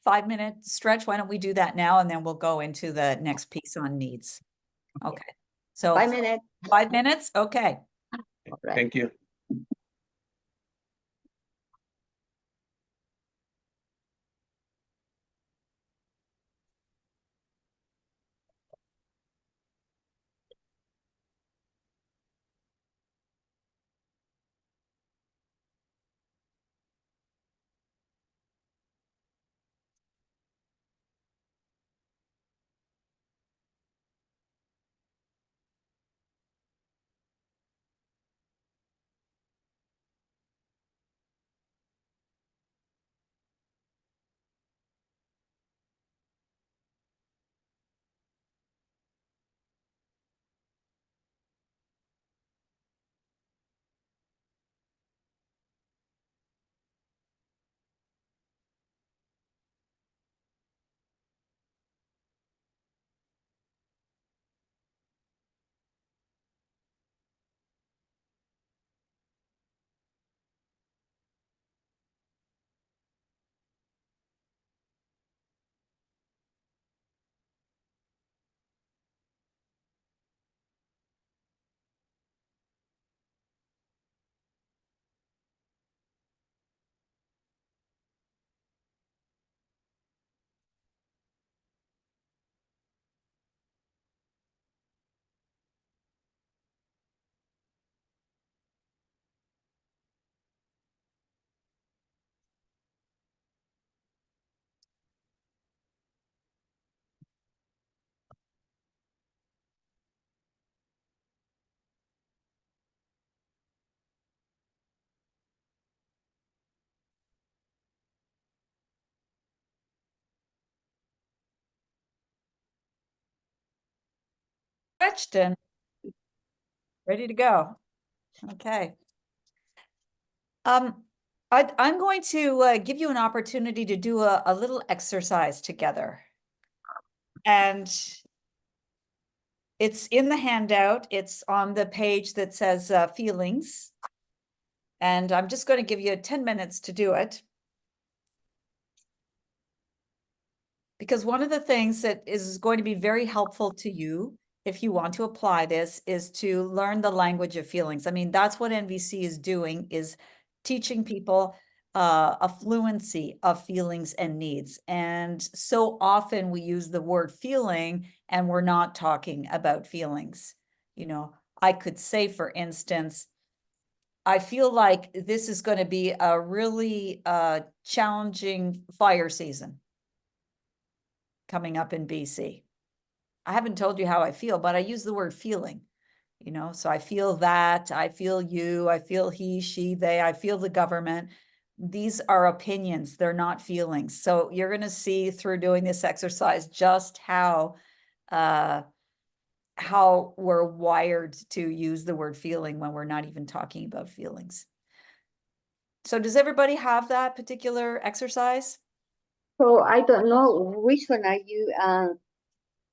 5-minute stretch. Why don't we do that now, and then we'll go into the next piece on needs. Okay. So 5 minutes. 5 minutes. Okay. All right. Thank you. Stretched and ready to go. Okay. I'm going to give you an opportunity to do a little exercise together. And it's in the handout. It's on the page that says feelings. And I'm just going to give you 10 minutes to do it. Because one of the things that is going to be very helpful to you, if you want to apply this, is to learn the language of feelings. I mean, that's what NVC is doing, is teaching people a fluency of feelings and needs. And so often we use the word feeling and we're not talking about feelings. You know, I could say, for instance, I feel like this is going to be a really challenging fire season. coming up in BC. I haven't told you how I feel, but I use the word feeling, you know, so I feel that, I feel you, I feel he, she, they, I feel the government. These are opinions, they're not feelings. So you're going to see through doing this exercise just how we're wired to use the word feeling when we're not even talking about feelings. So does everybody have that particular exercise? So I don't know which one are you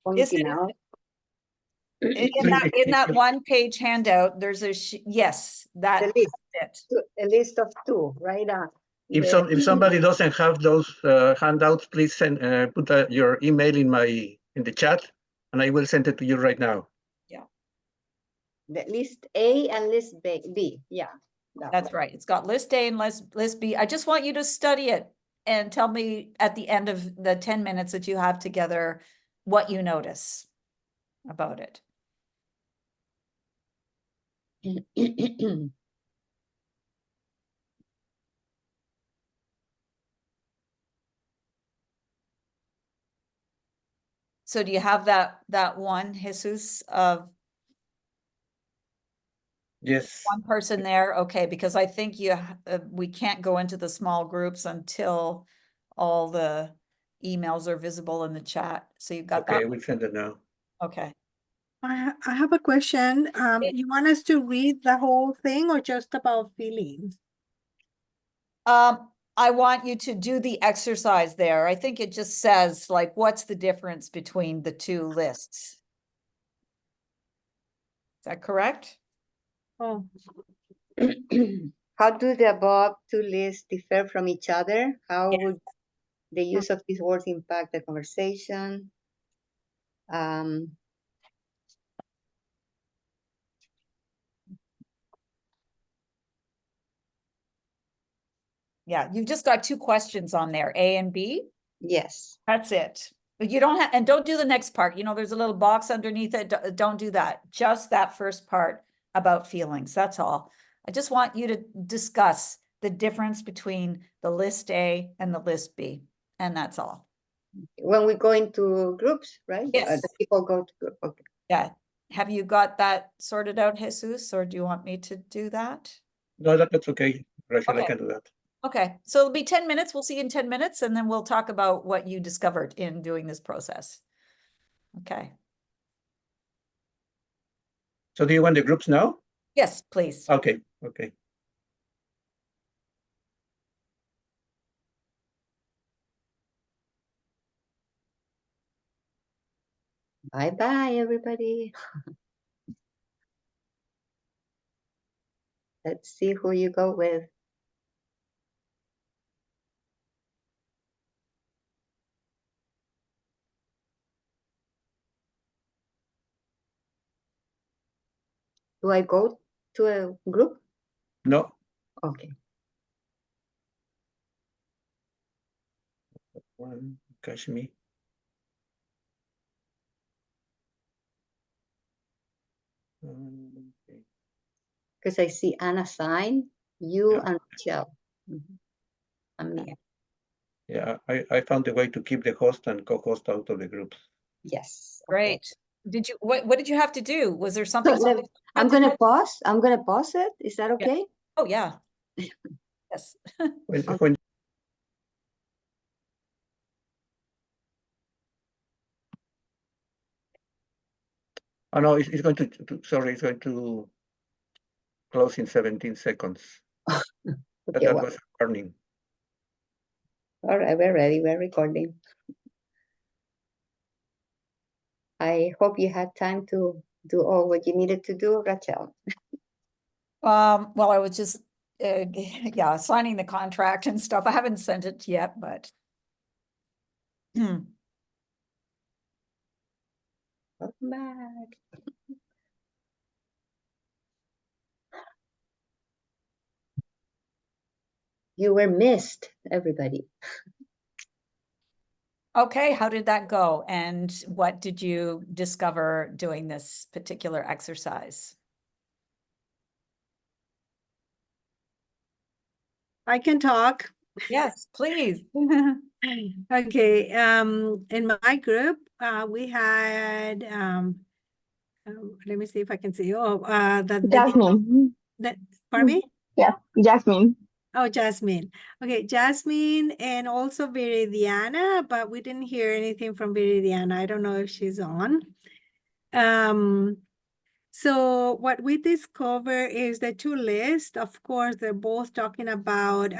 pointing it- out? In that one-page handout, there's a yes, The that's list, it. a list of two, right? If somebody doesn't have those handouts, please send put your email in the chat, and I will send it to you right now. Yeah, the list A and list B. Yeah, that's right. It's got list A and list B. I just want you to study it and tell me at the end of the 10 minutes that you have together what you notice about it. So do you have that one, Jesus, of Yes. one person there? Okay, because I think we can't go into the small groups until all the emails are visible in the chat. So you've got Okay, that. we'll send it now. Okay. I have a question. You want us to read the whole thing or just about feelings? I want you to do the exercise there. I think it just says like, what's the difference between the two lists? Is that correct? Oh, How do the above two lists differ from each other? How Yes. would the use of these words impact the conversation? Yeah, you've just got two questions on there, A and B. Yes. That's it. But you don't have, and don't do the next part. You know, there's a little box underneath it. Don't do that. Just that first part about feelings. That's all. I just want you to discuss the difference between the list A and the list B. And that's all. When we go into groups, right? Yes. The people go to group. Okay. Yeah. Have you got that sorted out, Jesus, or do you want me to do that? No, that's okay, Rachel, I Okay. can do that. Okay, so it'll be 10 minutes. We'll see you in 10 minutes, and then we'll talk about what you discovered in doing this process. Okay. So do you want the groups now? Yes, please. Okay, okay. Bye-bye, everybody. Let's see who you go with. Do I go to a group? No. Okay. One, catch me. Okay. Because I see Anna sign, you Yeah. and Rachelle. And me. Yeah, I found a way to keep the host and co-host out of the groups. Yes. Okay. Great. Did you, what did you have to do? Was there something? So I'm gonna pause. I'm gonna pause it. Is that okay? Oh, yeah. Yes. When oh no, it's going to sorry, it's going to close in 17 seconds. Okay, That well, was a warning. all right, we're ready. We're recording. I hope you had time to do all what you needed to do, Rachelle. Well, I was just, yeah, signing the contract and stuff. I haven't sent it yet, but. Welcome back. You were missed, everybody. Okay, how did that go? And what did you discover doing this particular exercise? I can talk. Yes, please. Okay, in my group, we had, let me see if I can see. Oh, Jasmine. pardon me? Yeah, Jasmine. Oh, Jasmine. Okay, Jasmine and also Viridiana, but we didn't hear anything from Viridiana. I don't know if she's on. So what we discover is the two lists. Of course, they're both talking about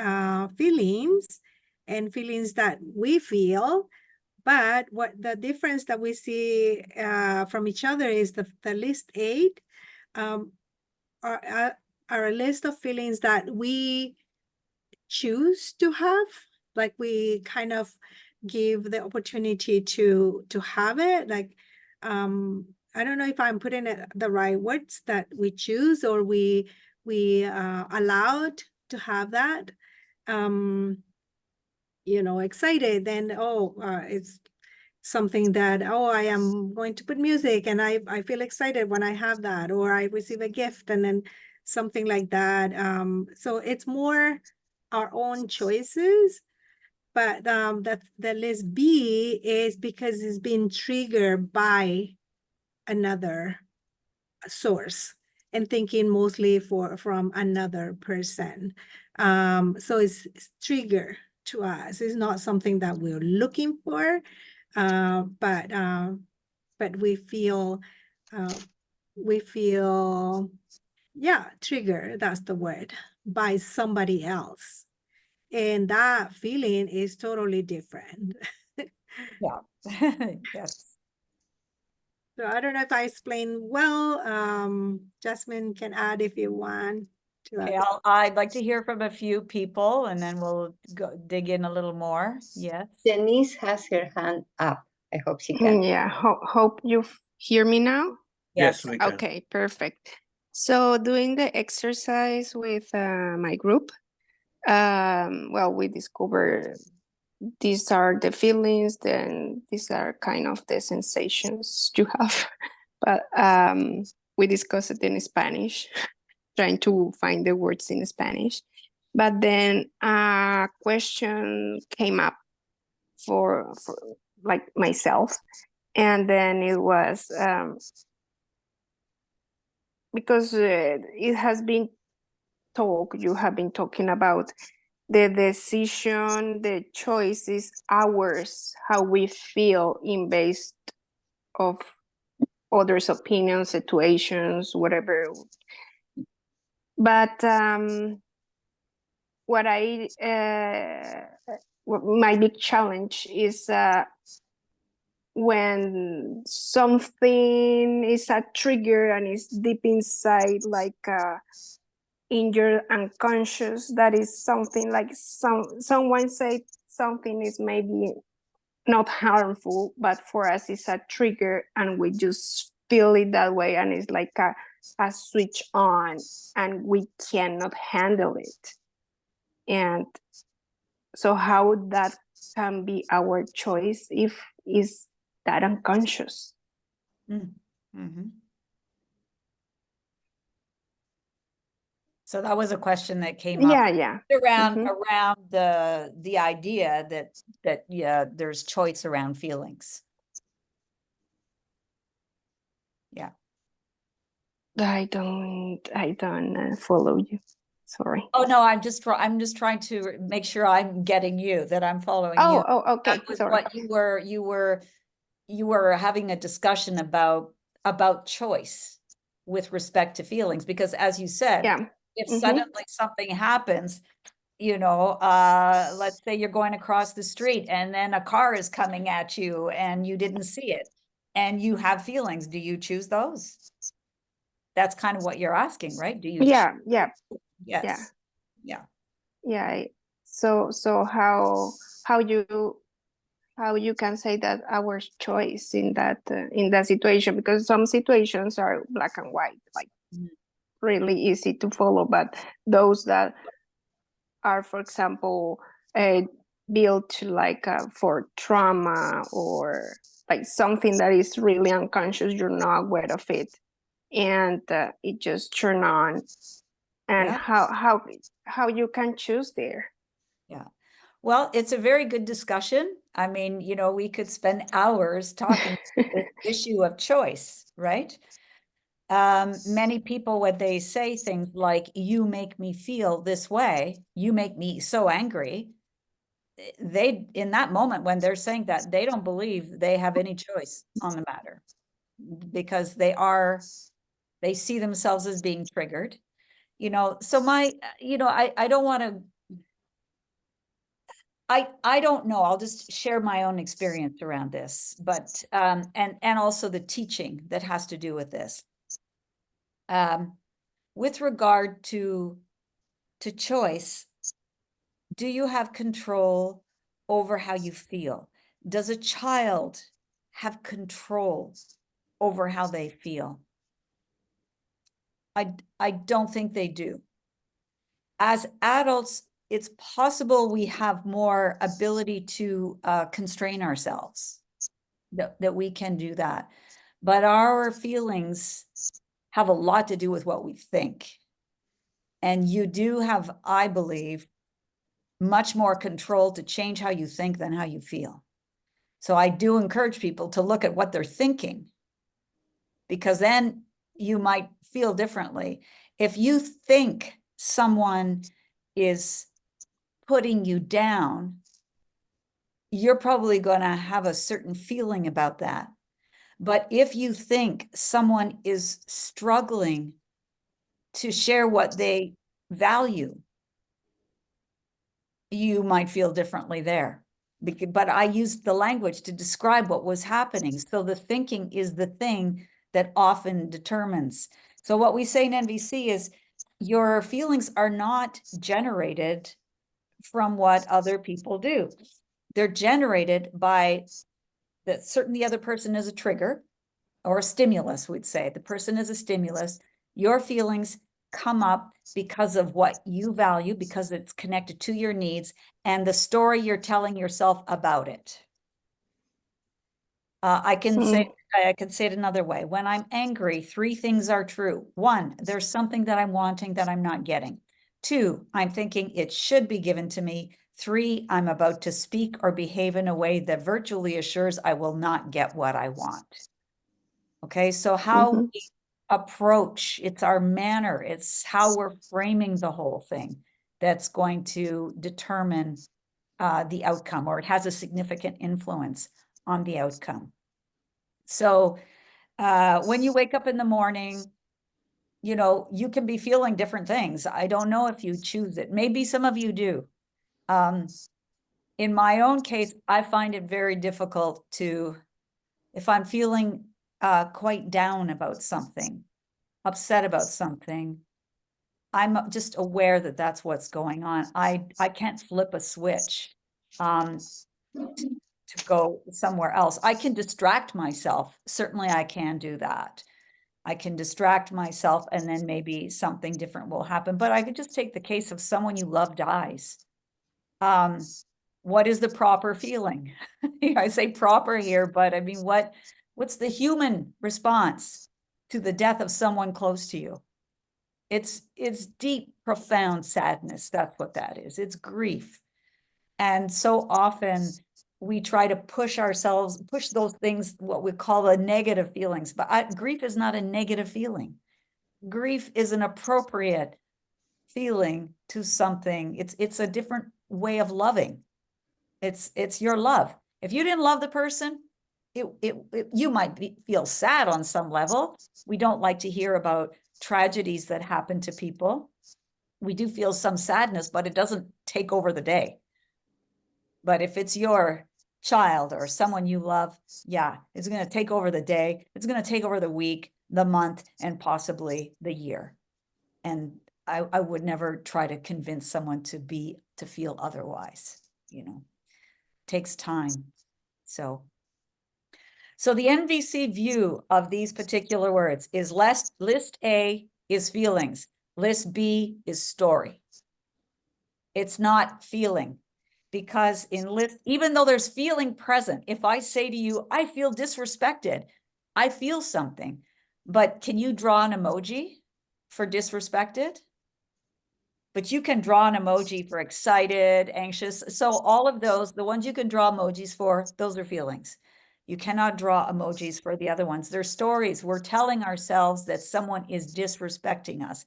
feelings and feelings that we feel. But what the difference that we see from each other is the list 8 are a list of feelings that we choose to have, like we kind of give the opportunity to have it, like I don't know if I'm putting it the right words, that we choose or we allowed to have that, excited, then it's something that, I am going to put music and I feel excited when I have that, or I receive a gift and then something like that. So it's more our own choices, but the list B is because it's been triggered by another source and thinking mostly from another person. So it's trigger to us. It's not something that we're looking for, but we feel trigger, that's the word, by somebody else. And that feeling is totally different. Yeah. Yes. So I don't know if I explained well. Jasmine can add if you want to Okay, that. I'd like to hear from a few people and then we'll go dig in a little more. Yes. Denise has her hand up. I hope she can. Yeah, hope you hear me now. Yes, we can. Okay, perfect. So doing the exercise with my group, well, we discovered these are the feelings, then these are kind of the sensations you have. But we discussed it in Spanish, trying to find the words in Spanish. But then a question came up for like myself. And then it was because it has been you have been talking about the decision, the choice is ours, how we feel in based of others' opinions, situations, whatever. But what my big challenge is when something is a trigger and is deep inside, like in your unconscious, that is something like someone said something is maybe not harmful, but for us it's a trigger and we just feel it that way, and it's like a switch on and we cannot handle it. And so how that can be our choice if is that unconscious? Mm-hmm. So that was a question that came up. Yeah. Around the idea that there's choice around feelings. Yeah. I don't follow you. Sorry. Oh no, I'm just trying to make sure I'm getting you, that I'm following you. Oh, okay. That was Sorry. what you were having a discussion about choice with respect to feelings, because as you said, Yeah. if suddenly something happens, let's say you're going across the street and then a car is coming at you and you didn't see it and you have feelings, do you choose those? That's kind of what you're asking, right? Do you? Yeah. Yes. Yeah. So how you can say that our choice in that situation, because some situations are black and white, like really easy to follow, but those that are, for example, built like for trauma or like something that is really unconscious, you're not aware of it, and it just turn on, and how you can choose there. Yeah. Well, it's a very good discussion. I mean, you know, we could spend hours talking about this issue of choice, right? Many people, when they say things like, you make me feel this way, you make me so angry, they, in that moment when they're saying that, they don't believe they have any choice on the matter, because they see themselves as being triggered, you know. So I don't want to, I don't know, I'll just share my own experience around this, but and also the teaching that has to do with this. With regard to choice, do you have control over how you feel? Does a child have control over how they feel? I don't think they do. As adults, it's possible we have more ability to constrain ourselves, that we can do that. But our feelings have a lot to do with what we think. And you do have, I believe, much more control to change how you think than how you feel. So I do encourage people to look at what they're thinking, because then you might feel differently. If you think someone is putting you down, you're probably going to have a certain feeling about that. But if you think someone is struggling to share what they value, you might feel differently there. But I used the language to describe what was happening. So the thinking is the thing that often determines. So what we say in NVC is, your feelings are not generated from what other people do. They're generated by that the other person is a trigger or a stimulus, we'd say. The person is a stimulus. Your feelings come up because of what you value, because it's connected to your needs and the story you're telling yourself about it. I can say it another way. When I'm angry, 3 things are true. 1, there's something that I'm wanting that I'm not getting. 2, I'm thinking it should be given to me. 3, I'm about to speak or behave in a way that virtually assures I will not get what I want. Okay, so how we approach, it's our manner, it's how we're framing the whole thing that's going to determine the outcome, or it has a significant influence on the outcome. So when you wake up in the morning, you know, you can be feeling different things. I don't know if you choose it. Maybe some of you do. In my own case, I find it very difficult to, if I'm feeling quite down about something, upset about something, I'm just aware that that's what's going on. I can't flip a switch to go somewhere else. I can distract myself. Certainly I can do that. I can distract myself and then maybe something different will happen. But I could just take the case of someone you love dies. What is the proper feeling? I say proper here, but I mean, what's the human response to the death of someone close to you? It's deep, profound sadness. That's what that is. It's grief. And so often we try to push those things, what we call the negative feelings, but grief is not a negative feeling. Grief is an appropriate feeling to something. It's a different way of loving. It's your love. If you didn't love the person, you might feel sad on some level. We don't like to hear about tragedies that happen to people. We do feel some sadness, but it doesn't take over the day. But if it's your child or someone you love, yeah, it's going to take over the day. It's going to take over the week, the month, and possibly the year. And I would never try to convince someone to feel otherwise, you know. It takes time. So the NVC view of these particular words is list A is feelings. List B is story. It's not feeling. Because in list, even though there's feeling present, if I say to you, I feel disrespected, I feel something. But can you draw an emoji for disrespected? but you can draw an emoji for excited, anxious. So all of those, the ones you can draw emojis for, those are feelings. You cannot draw emojis for the other ones. They're stories. We're telling ourselves that someone is disrespecting us.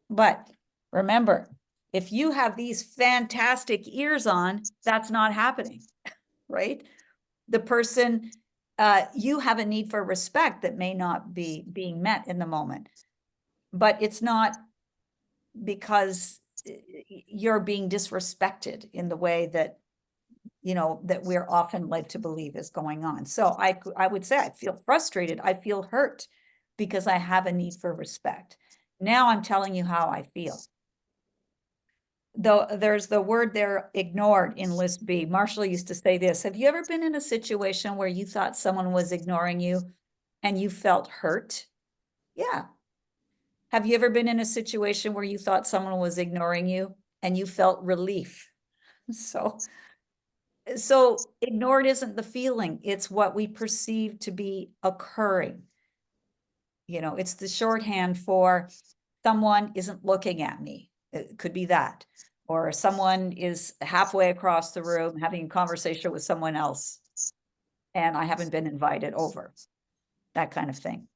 But remember, if you have these fantastic ears on, that's not happening, right? The person, you have a need for respect that may not be being met in the moment, but it's not because you're being disrespected in the way that, you know, that we're often led to believe is going on. So I would say I feel frustrated. I feel hurt because I have a need for respect. Now I'm telling you how I feel. Though there's the word there, ignored, in list B. Marshall used to say this. Have you ever been in a situation where you thought someone was ignoring you and you felt hurt? Yeah. Have you ever been in a situation where you thought someone was ignoring you and you felt relief? So ignored isn't the feeling, it's what we perceive to be occurring. You know, it's the shorthand for someone isn't looking at me. It could be that. Or someone is halfway across the room having a conversation with someone else and I haven't been invited over, that kind of thing.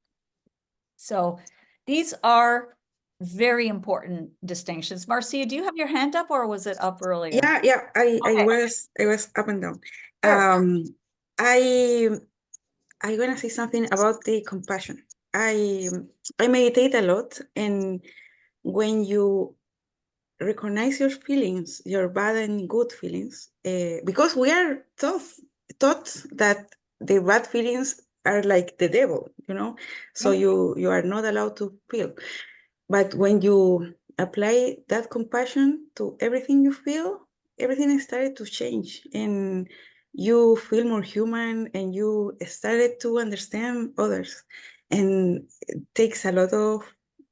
So these are very important distinctions. Marcia, do you have your hand up or was it up earlier? Yeah, I Okay. was up and down. Sure. I gonna say something about the compassion. I meditate a lot, and when you recognize your feelings, your bad and good feelings, because we are taught that the bad feelings are like the devil, you know, so you are not allowed to feel. But when you apply that compassion to everything you feel, everything started to change, and you feel more human, and you started to understand others. And it takes a lot of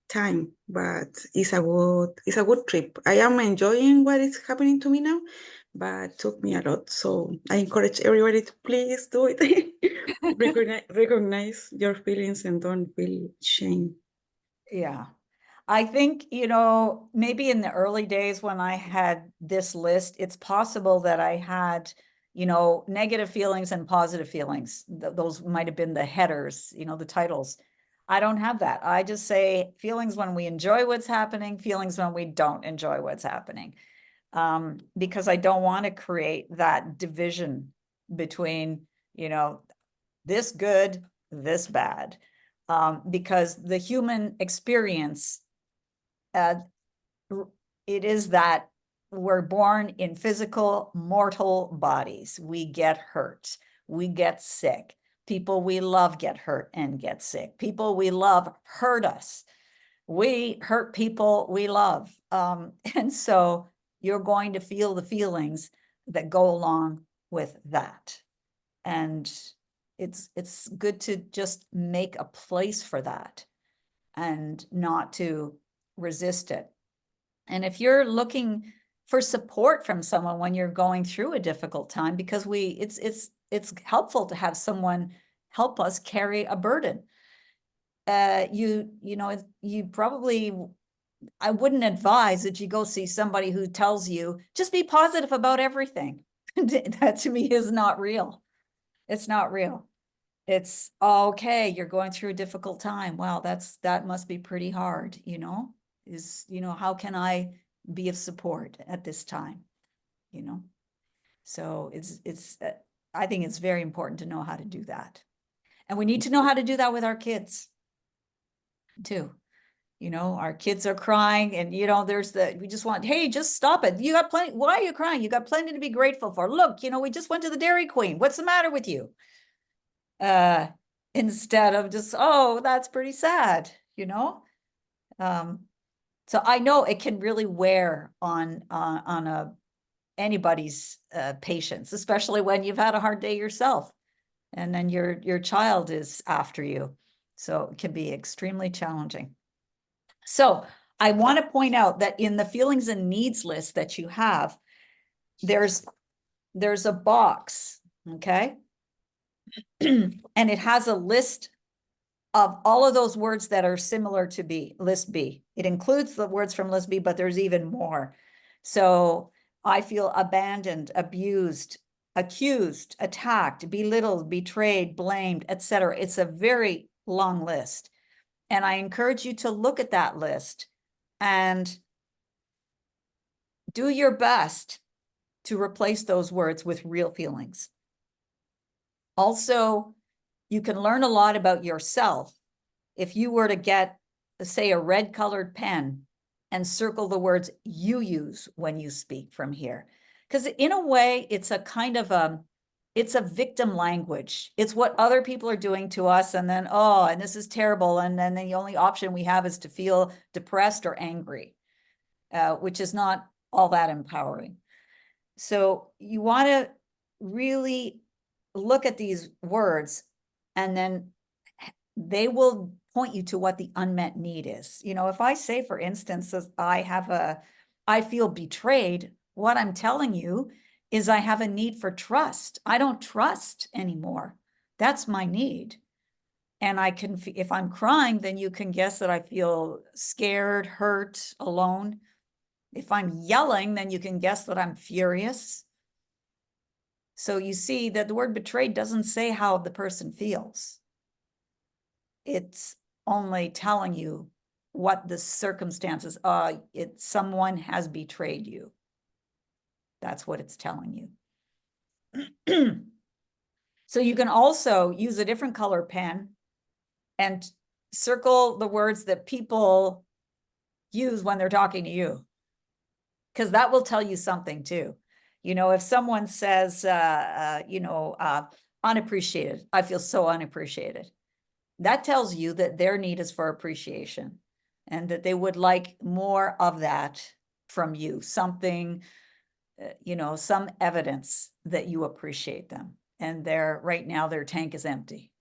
time, but it's a good trip. I am enjoying what is happening to me now, but took me a lot. So I encourage everybody to please do it. recognize your feelings and don't feel shame. Yeah. I think, you know, maybe in the early days when I had this list, it's possible that I had, you know, negative feelings and positive feelings. Those might have been the headers, you know, the titles. I don't have that. I just say feelings when we enjoy what's happening, feelings when we don't enjoy what's happening. Because I don't want to create that division between, you know, this good, this bad. Because the human experience, it is that we're born in physical, mortal bodies. We get hurt. We get sick. People we love get hurt and get sick. People we love hurt us. We hurt people we love. And so you're going to feel the feelings that go along with that. And it's good to just make a place for that and not to resist it. And if you're looking for support from someone when you're going through a difficult time, because it's helpful to have someone help us carry a burden. You know, you probably, I wouldn't advise that you go see somebody who tells you, just be positive about everything. That to me is not real. It's not real. It's okay, you're going through a difficult time. Wow, that must be pretty hard, you know? You know, how can I be of support at this time, you know? So I think it's very important to know how to do that. And we need to know how to do that with our kids too. You know, our kids are crying and, you know, we just want, hey, just stop it. You got plenty. Why are you crying? You got plenty to be grateful for. Look, you know, we just went to the Dairy Queen. What's the matter with you? Instead of just, oh, that's pretty sad, you know? So I know it can really wear on anybody's patience, especially when you've had a hard day yourself and then your child is after you. So it can be extremely challenging. So I want to point out that in the feelings and needs list that you have, there's a box, okay? And it has a list of all of those words that are similar to B, list B. It includes the words from list B, but there's even more. So I feel abandoned, abused, accused, attacked, belittled, betrayed, blamed, etc. It's a very long list. And I encourage you to look at that list and do your best to replace those words with real feelings. Also, you can learn a lot about yourself if you were to get, say, a red colored pen and circle the words you use when you speak from here. Because in a way, it's a kind of it's a victim language. It's what other people are doing to us. And then, oh, and this is terrible. And then the only option we have is to feel depressed or angry, which is not all that empowering. So you want to really look at these words, and then they will point you to what the unmet need is. You know, if I say, for instance, I feel betrayed, what I'm telling you is I have a need for trust. I don't trust anymore. That's my need. And I can, if I'm crying, then you can guess that I feel scared, hurt, alone. If I'm yelling, then you can guess that I'm furious. So you see that the word betrayed doesn't say how the person feels. It's only telling you what the circumstances are. Someone has betrayed you. That's what it's telling you. So you can also use a different color pen and circle the words that people use when they're talking to you, because that will tell you something too. You know, if someone says, unappreciated, I feel so unappreciated. That tells you that their need is for appreciation and that they would like more of that from you, something, some evidence that you appreciate them. And right now their tank is empty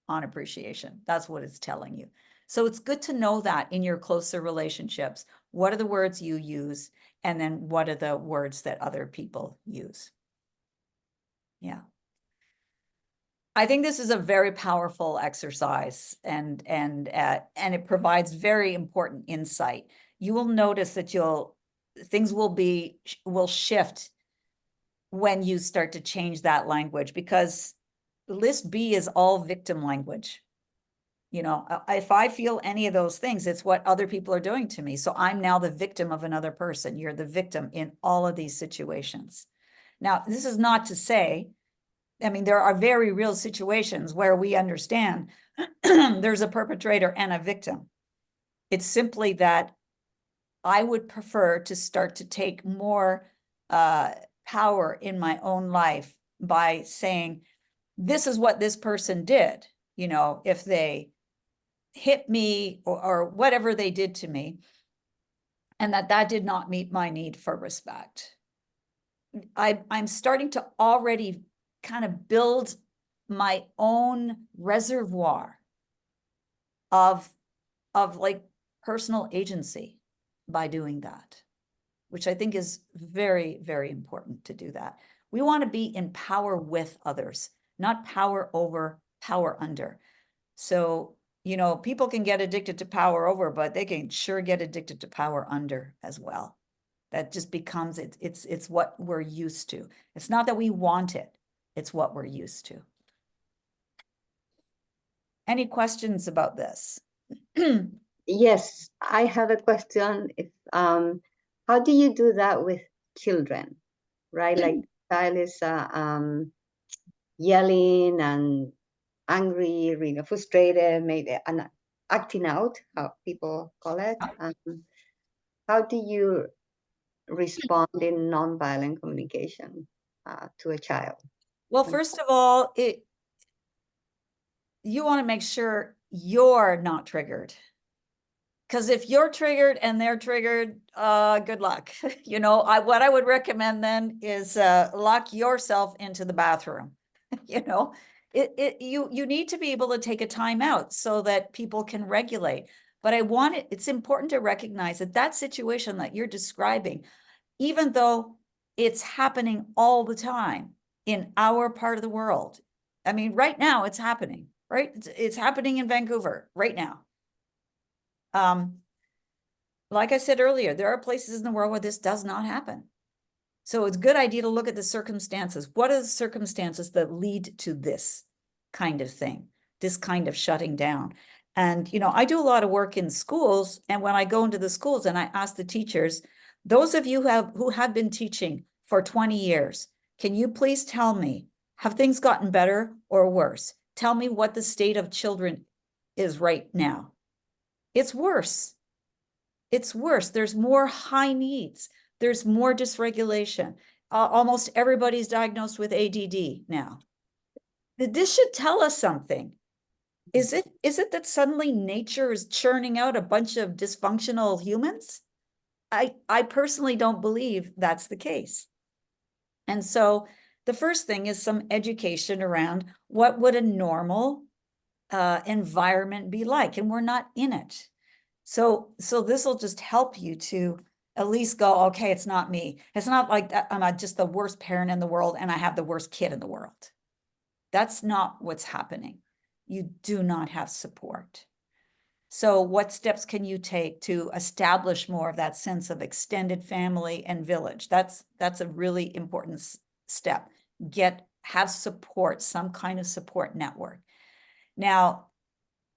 on appreciation. That's what it's telling you. So it's good to know that in your closer relationships. What are the words you use? And then what are the words that other people use? Yeah. I think this is a very powerful exercise, and it provides very important insight. You will notice that things will shift when you start to change that language, because list B is all victim language. You know, if I feel any of those things, it's what other people are doing to me. So I'm now the victim of another person. You're the victim in all of these situations. Now, this is not to say, I mean, there are very real situations where we understand there's a perpetrator and a victim. It's simply that I would prefer to start to take more power in my own life by saying, this is what this person did. You know, if they hit me or whatever they did to me, and that did not meet my need for respect. I'm starting to already kind of build my own reservoir of like personal agency by doing that, which I think is very, very important to do that. We want to be in power with others, not power over, power under. So, you know, people can get addicted to power over, but they can sure get addicted to power under as well. That just becomes, it's what we're used to. It's not that we want it. It's what we're used to. Any questions about this? Yes, I have a question. If how do you do that with children, right? Like child is yelling and angry, really frustrated, maybe and acting out, how people call it. How do you respond in nonviolent communication to a child? Well, first of all, you want to make sure you're not triggered. Because if you're triggered and they're triggered, good luck. You know, what I would recommend then is lock yourself into the bathroom. You know, you need to be able to take a time out so that people can regulate. But it's important to recognize that situation that you're describing, even though it's happening all the time in our part of the world. I mean, right now it's happening, right? It's happening in Vancouver right now. Like I said earlier, there are places in the world where this does not happen. So it's a good idea to look at the circumstances. What are the circumstances that lead to this kind of thing, this kind of shutting down? And, you know, I do a lot of work in schools. And when I go into the schools and I ask the teachers, those of you who have been teaching for 20 years, can you please tell me, have things gotten better or worse? Tell me what the state of children is right now. It's worse. It's worse. There's more high needs. There's more dysregulation. Almost everybody's diagnosed with ADD now. This should tell us something. Is it that suddenly nature is churning out a bunch of dysfunctional humans? I personally don't believe that's the case. And so the first thing is some education around what would a normal environment be like, and we're not in it. So this will just help you to at least go, okay, it's not me. It's not like that I'm just the worst parent in the world and I have the worst kid in the world. That's not what's happening. You do not have support. So what steps can you take to establish more of that sense of extended family and village? That's a really important step. Have support, some kind of support network. Now,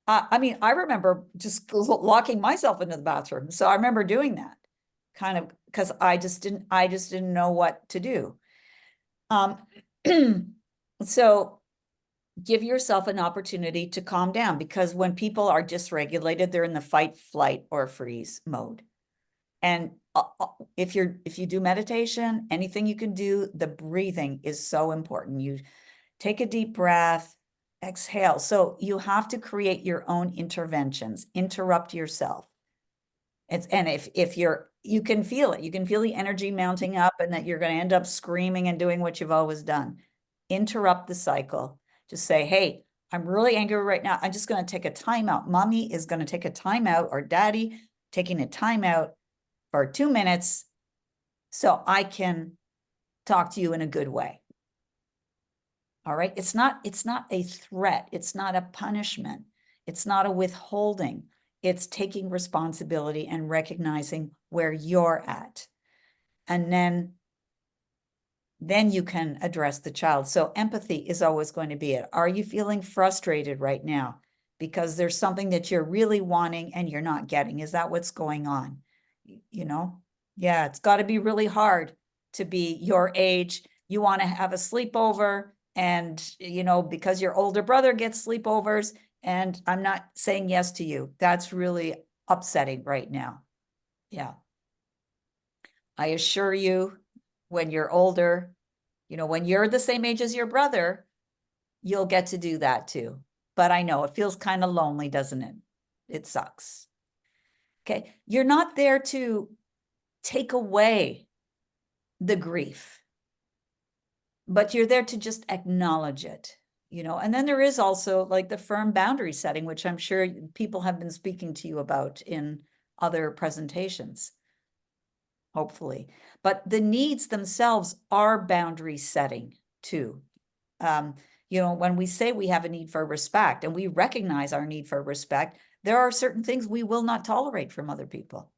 I mean, I remember just locking myself into the bathroom. So I remember doing that kind of because I just didn't know what to do. So give yourself an opportunity to calm down, because when people are dysregulated, they're in the fight, flight, or freeze mode. And if you do meditation, anything you can do, the breathing is so important. You take a deep breath, exhale. So you have to create your own interventions, interrupt yourself. And if you can feel it, you can feel the energy mounting up and that you're going to end up screaming and doing what you've always done. Interrupt the cycle. Just say, hey, I'm really angry right now. I'm just going to take a timeout. Mommy is going to take a timeout, or daddy taking a timeout for 2 minutes so I can talk to you in a good way. All right. It's not a threat. It's not a punishment. It's not a withholding. It's taking responsibility and recognizing where you're at. And then you can address the child. So empathy is always going to be it. Are you feeling frustrated right now because there's something that you're really wanting and you're not getting? Is that what's going on? You know? Yeah, it's got to be really hard to be your age. You want to have a sleepover, and, you know, because your older brother gets sleepovers and I'm not saying yes to you. That's really upsetting right now. Yeah. I assure you, when you're older, you know, when you're the same age as your brother, you'll get to do that too. But I know it feels kind of lonely, doesn't it? It sucks. Okay. You're not there to take away the grief, but you're there to just acknowledge it, you know. And then there is also like the firm boundary setting, which I'm sure people have been speaking to you about in other presentations, hopefully. But the needs themselves are boundary setting too. You know, when we say we have a need for respect and we recognize our need for respect, there are certain things we will not tolerate from other people,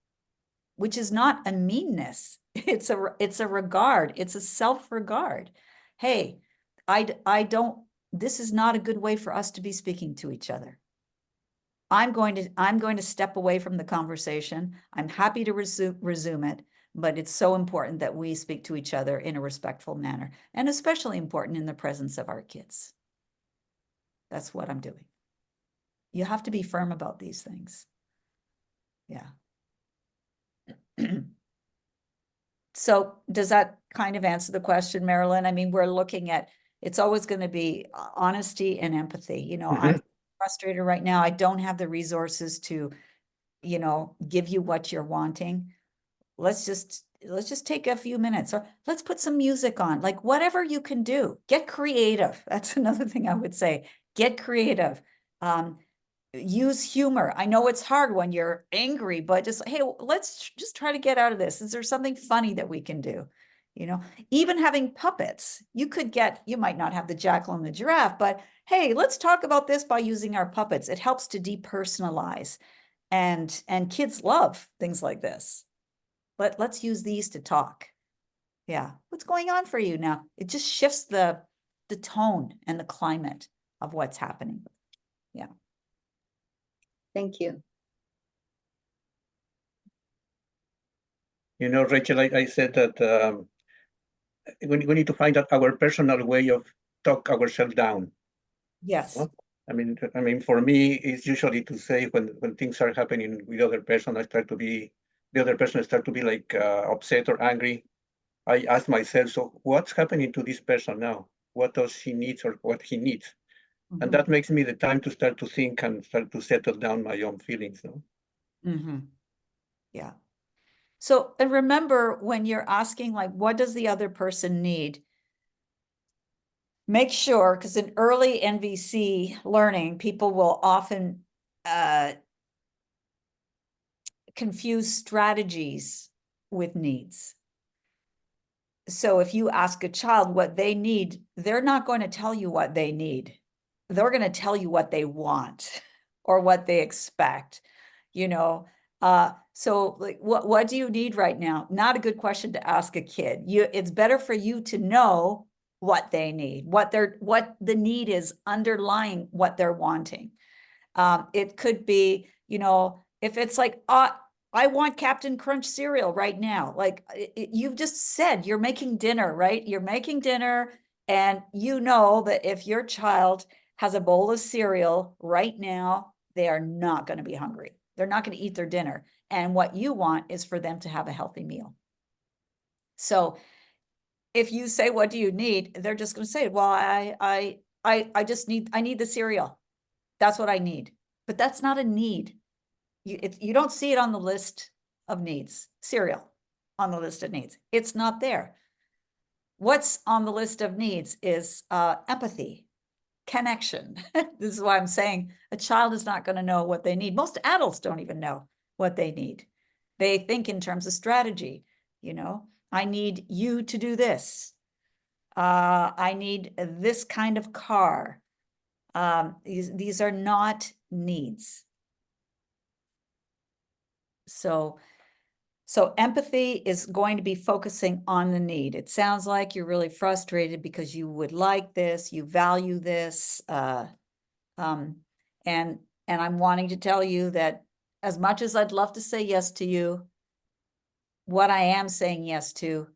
which is not a meanness. It's a regard. It's a self-regard. Hey, this is not a good way for us to be speaking to each other. I'm going to step away from the conversation. I'm happy to resume it, but it's so important that we speak to each other in a respectful manner, and especially important in the presence of our kids. That's what I'm doing. You have to be firm about these things. Yeah. So does that kind of answer the question, Marilyn? I mean, we're looking at, it's always going to be honesty and empathy. You know, I'm frustrated right now. I don't have the resources to, you know, give you what you're wanting. Let's just take a few minutes, or let's put some music on, like whatever you can do. Get creative. That's another thing I would say. Get creative. Use humor. I know it's hard when you're angry, but just, hey, let's just try to get out of this. Is there something funny that we can do? You know, even having puppets, you might not have the jackal and the giraffe, but hey, let's talk about this by using our puppets. It helps to depersonalize, and kids love things like this. Let's use these to talk. Yeah, what's going on for you now? It just shifts the tone and the climate of what's happening. Yeah. Thank you. You know, Rachel, I said that we need to find out our personal way of talk ourselves down. Yes. No? I mean, for me, it's usually to say when things are happening with the other person, the other person start to be like upset or angry. I ask myself, so what's happening to this person now? What does she needs or what he needs? And that makes me the time to start to think and start to settle down my own feelings. No? Yeah. So, and remember, when you're asking, like, what does the other person need? Make sure, because in early NVC learning, people will often confuse strategies with needs. So if you ask a child what they need, they're not going to tell you what they need. They're going to tell you what they want or what they expect, you know. So like, what do you need right now? Not a good question to ask a kid. It's better for you to know what they need, what the need is underlying what they're wanting. It could be, you know, if it's like, I want Captain Crunch cereal right now. Like you've just said, you're making dinner, right? You're making dinner, and you know that if your child has a bowl of cereal right now, they are not going to be hungry. They're not going to eat their dinner. And what you want is for them to have a healthy meal. So if you say, what do you need? They're just going to say, well, I need the cereal. That's what I need. But that's not a need. You don't see it on the list of needs. Cereal on the list of needs. It's not there. What's on the list of needs is empathy, connection. This is why I'm saying a child is not going to know what they need. Most adults don't even know what they need. They think in terms of strategy. You know, I need you to do this. I need this kind of car. These are not needs. So empathy is going to be focusing on the need. It sounds like you're really frustrated because you would like this, you value this, and I'm wanting to tell you that as much as I'd love to say yes to you, what I am saying yes to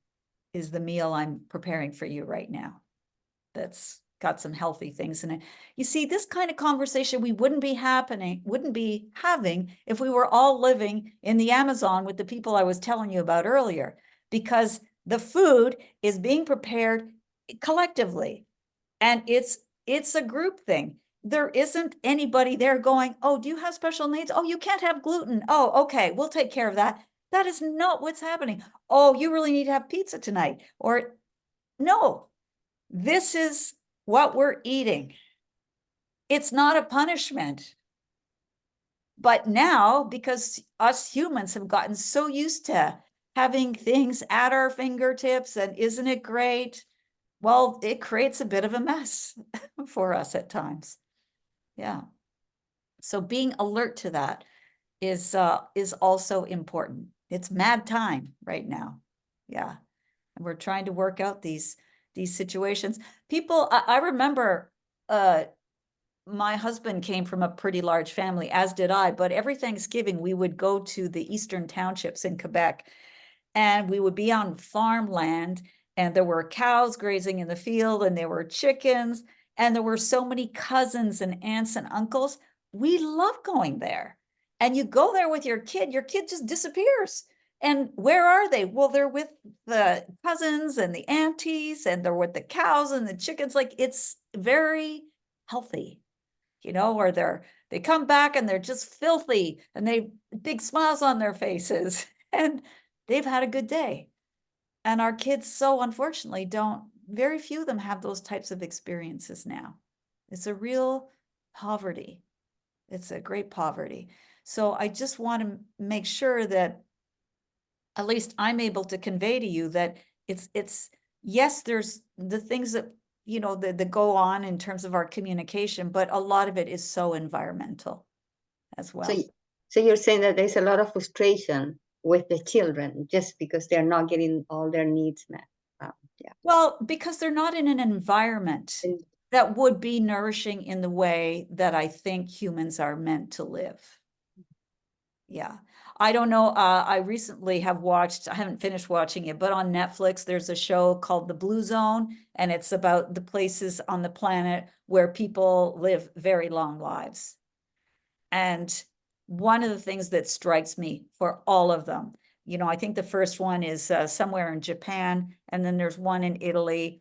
is the meal I'm preparing for you right now. That's got some healthy things in it. You see, this kind of conversation we wouldn't be having if we were all living in the Amazon with the people I was telling you about earlier, because the food is being prepared collectively, and it's a group thing. There isn't anybody there going, oh, do you have special needs? Oh, you can't have gluten. Oh, okay, we'll take care of that. That is not what's happening. Oh, you really need to have pizza tonight. Or no, this is what we're eating. It's not a punishment. But now, because us humans have gotten so used to having things at our fingertips, and isn't it great? Well, it creates a bit of a mess for us at times. Yeah. So being alert to that is also important. It's mad time right now. Yeah. And we're trying to work out these situations. People, I remember my husband came from a pretty large family, as did I, but every Thanksgiving we would go to the eastern townships in Quebec, and we would be on farmland, and there were cows grazing in the field, and there were chickens, and there were so many cousins and aunts and uncles. We love going there. And you go there with your kid just disappears. And where are they? Well, they're with the cousins and the aunties, and they're with the cows and the chickens. Like, it's very healthy, you know, or they come back and they're just filthy and they big smiles on their faces and they've had a good day. And our kids, so unfortunately, very few of them have those types of experiences now. It's a real poverty. It's a great poverty. So I just want to make sure that at least I'm able to convey to you that it's yes, there's the things that, you know, that go on in terms of our communication, but a lot of it is so environmental as well. So you're saying that there's a lot of frustration with the children just because they're not getting all their needs met. Yeah. Well, because they're not in an environment And- that would be nourishing in the way that I think humans are meant to live. Yeah. I don't know. I recently have watched, I haven't finished watching it, but on Netflix, there's a show called The Blue Zone, and it's about the places on the planet where people live very long lives. And one of the things that strikes me for all of them, you know, I think the first one is somewhere in Japan, and then there's one in Italy.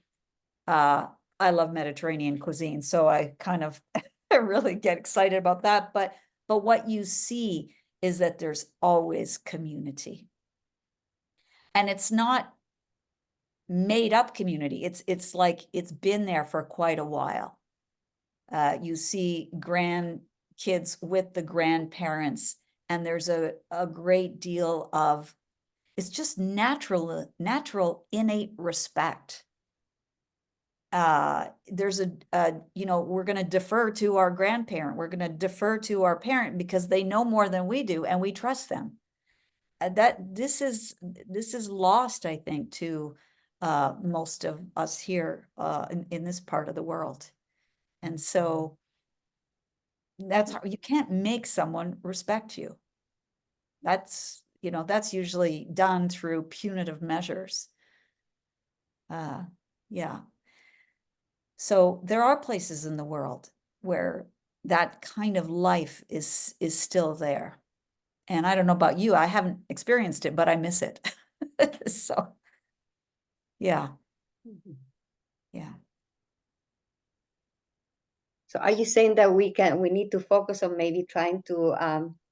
I love Mediterranean cuisine, so I kind of I really get excited about that. But what you see is that there's always community. And it's not made up community. It's like it's been there for quite a while. You see grandkids with the grandparents, and there's a great deal of, it's just natural innate respect. There's you know, we're going to defer to our grandparent. We're going to defer to our parent because they know more than we do, and we trust them. That this is lost, I think, to most of us here in this part of the world. And so that's how you can't make someone respect you. That's, you know, that's usually done through punitive measures. Yeah. So there are places in the world where that kind of life is still there. And I don't know about you, I haven't experienced it, but I miss it. So, yeah. Yeah. So are you saying that we need to focus on maybe trying to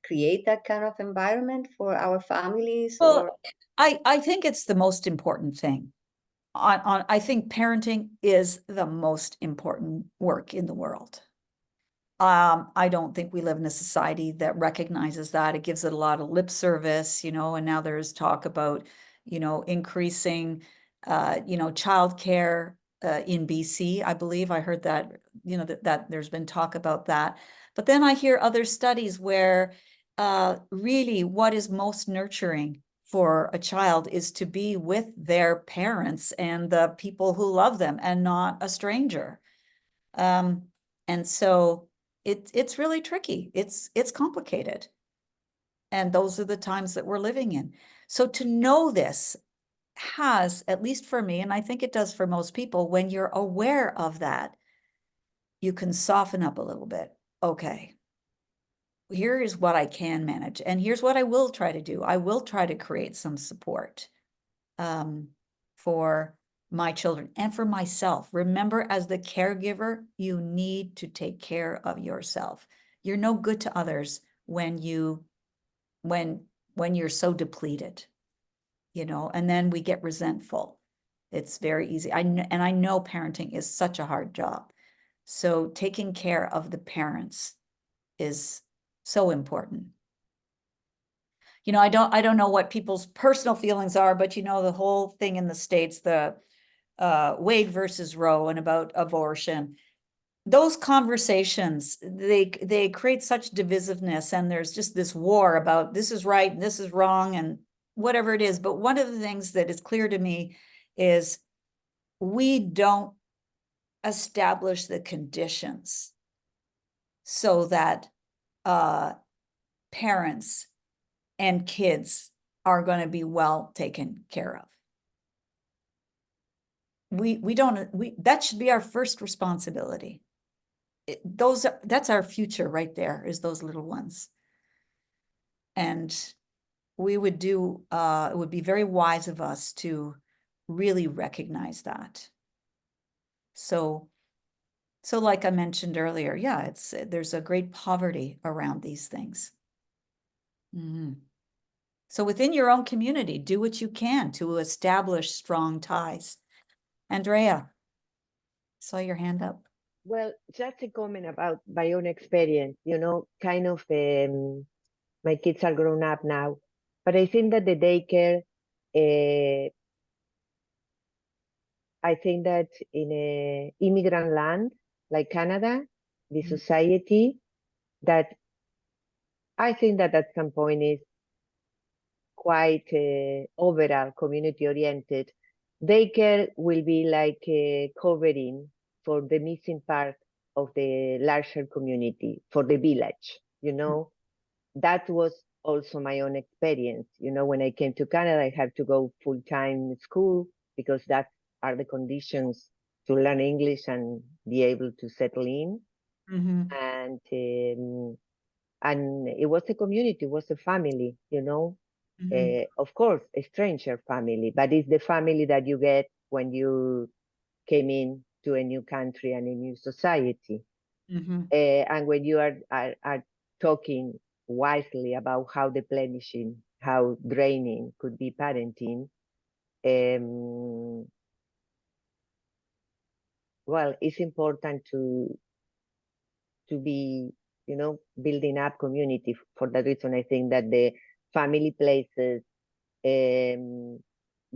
create that kind of environment for our families? Well, or I think it's the most important thing. I think parenting is the most important work in the world. I don't think we live in a society that recognizes that. It gives it a lot of lip service, you know, and now there's talk about, you know, increasing, you know, childcare in BC. I believe I heard that, you know, that there's been talk about that. But then I hear other studies where really what is most nurturing for a child is to be with their parents and the people who love them and not a stranger. And so it's really tricky. It's complicated. And those are the times that we're living in. So to know this has, at least for me, and I think it does for most people, when you're aware of that, you can soften up a little bit. Okay, here is what I can manage, and here's what I will try to do. I will try to create some support for my children and for myself. Remember, as the caregiver, you need to take care of yourself. You're no good to others when you're so depleted, you know, and then we get resentful. It's very easy. I know parenting is such a hard job. So taking care of the parents is so important. You know, I don't know what people's personal feelings are, but you know, the whole thing in the States, the Wade versus Roe and about abortion, those conversations, they create such divisiveness, and there's just this war about this is right and this is wrong and whatever it is. But one of the things that is clear to me is we don't establish the conditions so that parents and kids are going to be well taken care of. That should be our first responsibility. That's our future right there, is those little ones. And we would do, it would be very wise of us to really recognize that. So like I mentioned earlier, yeah, there's a great poverty around these things. Mm-hmm. So within your own community, do what you can to establish strong ties. Andrea, saw your hand up. Well, just a comment about my own experience, you know, kind of, my kids are grown up now, but I think that the daycare I think that in a immigrant land like Canada, the Mhm. society that I think that at some point is quite overall community oriented. Daycare will be like a covering for the missing part of the larger community, for the village, you know. That was also my own experience. You know, when I came to Canada, I had to go full-time school because that are the conditions to learn English and be able to settle in. Mhm. And it was a community, it was a family, you know. Mhm. Of course, a stranger family, but it's the family that you get when you came in to a new country and a new society. Mhm. And when you are talking wisely about how replenishing, how draining could be parenting, well, it's important to be, you know, building up community. For that reason, I think that the family places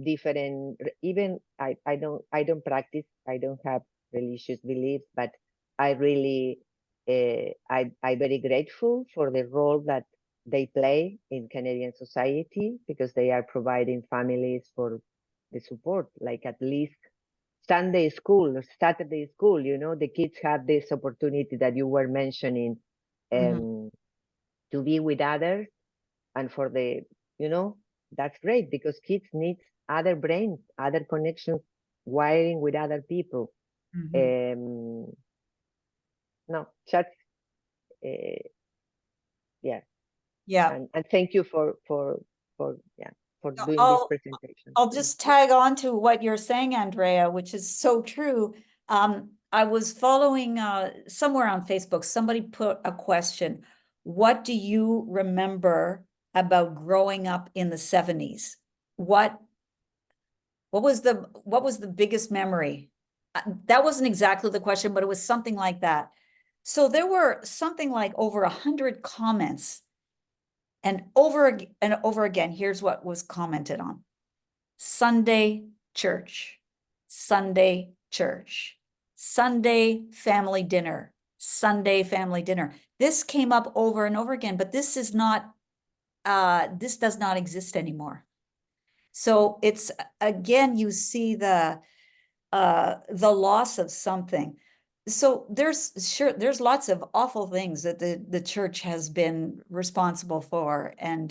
different, even I don't practice, I don't have religious beliefs, but I really I very grateful for the role that they play in Canadian society, because they are providing families for the support, like at least Sunday school or Saturday school, you know, the kids have this opportunity that you were mentioning, Mhm. to be with others, and for the, you know, that's great because kids need other brains, other connections, wiring with other people. Mhm. No, just uh, yeah, Yeah. and thank you for yeah, for No, doing this presentation. I'll just tag on to what you're saying, Andrea, which is so true. I was following somewhere on Facebook, somebody put a question. What do you remember about growing up in the 70s? What was the biggest memory? That wasn't exactly the question, but it was something like that. So there were something like over 100 comments, and over and over again, here's what was commented on. Sunday church, Sunday church, Sunday family dinner, Sunday family dinner. This came up over and over again, but this is not, this does not exist anymore. So it's, again, you see the loss of something. So there's lots of awful things that the church has been responsible for, and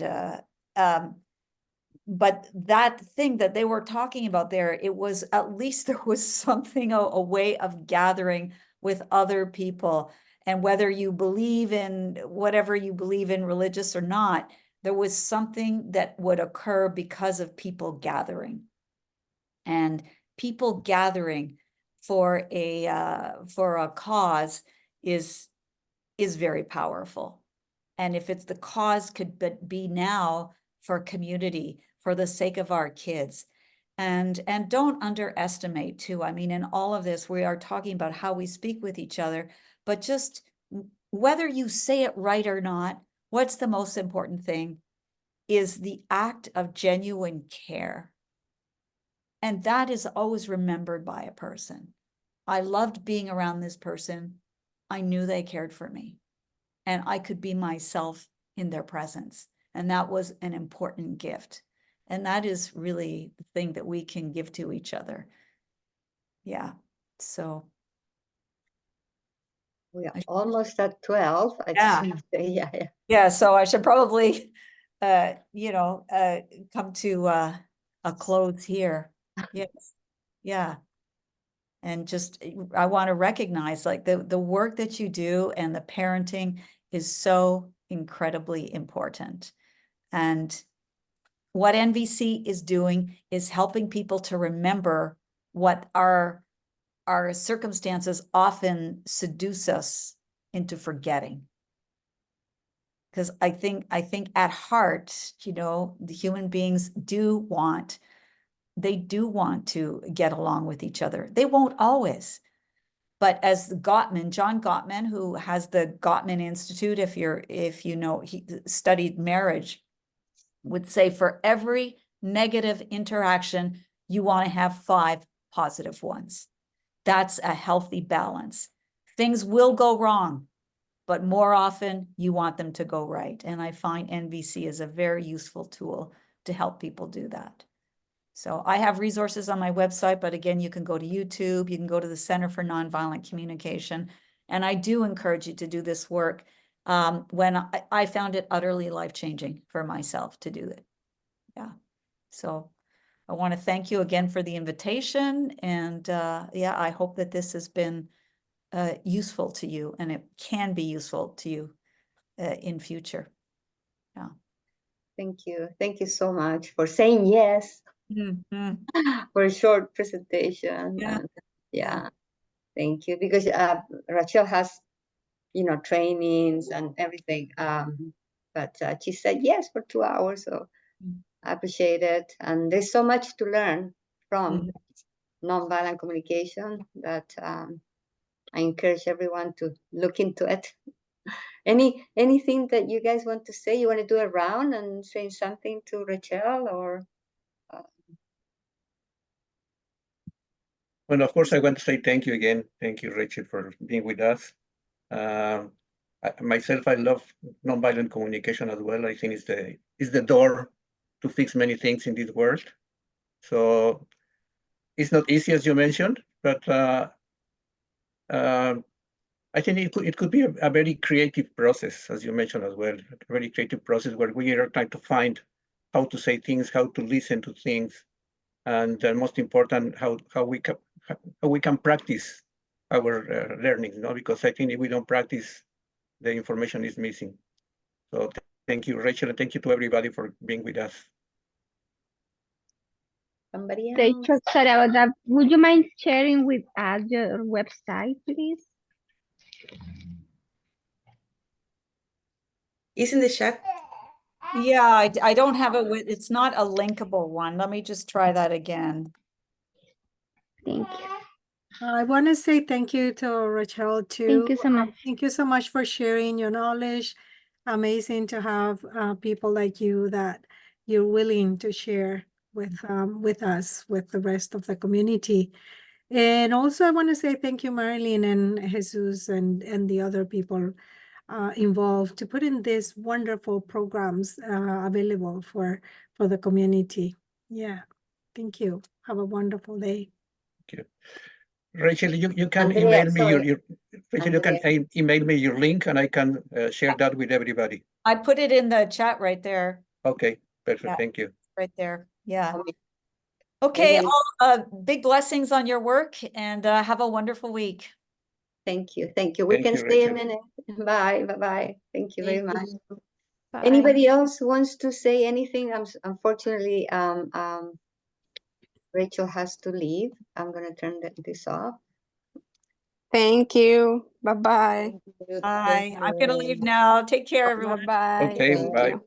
but that thing that they were talking about there, it was, at least there was something, a way of gathering with other people. And whether you believe in whatever you believe in, religious or not, there was something that would occur because of people gathering. And people gathering for a cause is very powerful. And if it's the cause could be now for community, for the sake of our kids. And don't underestimate too. I mean, in all of this, we are talking about how we speak with each other, but just whether you say it right or not, what's the most important thing is the act of genuine care. And that is always remembered by a person. I loved being around this person. I knew they cared for me, and I could be myself in their presence. And that was an important gift. And that is really the thing that we can give to each other. Yeah. So We are almost at 12. I Yeah. just want to say, yeah. yeah, so I should probably come to a close here. Yes. Yeah. And just, I want to recognize, like, the work that you do and the parenting is so incredibly important. And what NVC is doing is helping people to remember what our circumstances often seduce us into forgetting. Because I think at heart, the human beings they do want to get along with each other. They won't always. But as John Gottman, who has the Gottman Institute, if you know, he studied marriage, would say for every negative interaction, you want to have 5 positive ones. That's a healthy balance. Things will go wrong, but more often you want them to go right. And I find NVC is a very useful tool to help people do that. So I have resources on my website, but again, you can go to YouTube, you can go to the Center for Nonviolent Communication. And I do encourage you to do this work when I found it utterly life-changing for myself to do it. Yeah. So I want to thank you again for the invitation. And yeah, I hope that this has been useful to you, and it can be useful to you in future. Yeah. Thank you. Thank you so much for saying yes for a short presentation. Yeah. And yeah, thank you. Because Rachelle has, trainings and everything. But she said yes for 2 hours, so I appreciate it. And there's so much to learn from nonviolent communication that I encourage everyone to look into it. Anything that you guys want to say? You want to do a round and say something to Rachelle, or? Well, of course, I want to say thank you again. Thank you, Rachel, for being with us. Myself, I love nonviolent communication as well. I think it's the door to fix many things in this world. So it's not easy, as you mentioned, but I think it could be a very creative process, as you mentioned as well, a very creative process where we are trying to find how to say things, how to listen to things, and most important, how we can practice our learning, because I think if we don't practice, the information is missing. So thank you, Rachel, and thank you to everybody for being with us. Somebody else? Rachel, sorry about that. Would you mind sharing with us your website, please? It's in the chat. Yeah, I don't have it with, it's not a linkable one. Let me just try that again. Thank you. I want to say thank you to Rachelle too. Thank you so much. Thank you so much for sharing your knowledge. Amazing to have people like you that you're willing to share with us, with the rest of the community. And also I want to say thank you, Marilyn and Jesus and the other people involved to put in these wonderful programs available for the community. Yeah, thank you. Have a wonderful day. Thank you. Rachel, you can Andrea, email me sorry. Rachel, you can email me your link and I can share that with everybody. I put it in the chat right there, Okay, perfect. Yeah. Thank you. right there. Yeah. Okay. Okay, then- all, big blessings on your work, and have a wonderful week. Thank you. Thank you. We Thank can you, stay a Rachel. minute. Bye. Bye-bye. Thank you very Thank much. you. Bye. Anybody else wants to say anything? Unfortunately, Rachel has to leave. I'm gonna turn this off. Thank you. Bye-bye. Thank Bye. I'm gonna you. leave now. Take care, everyone. Bye-bye. Okay, Thank bye. you.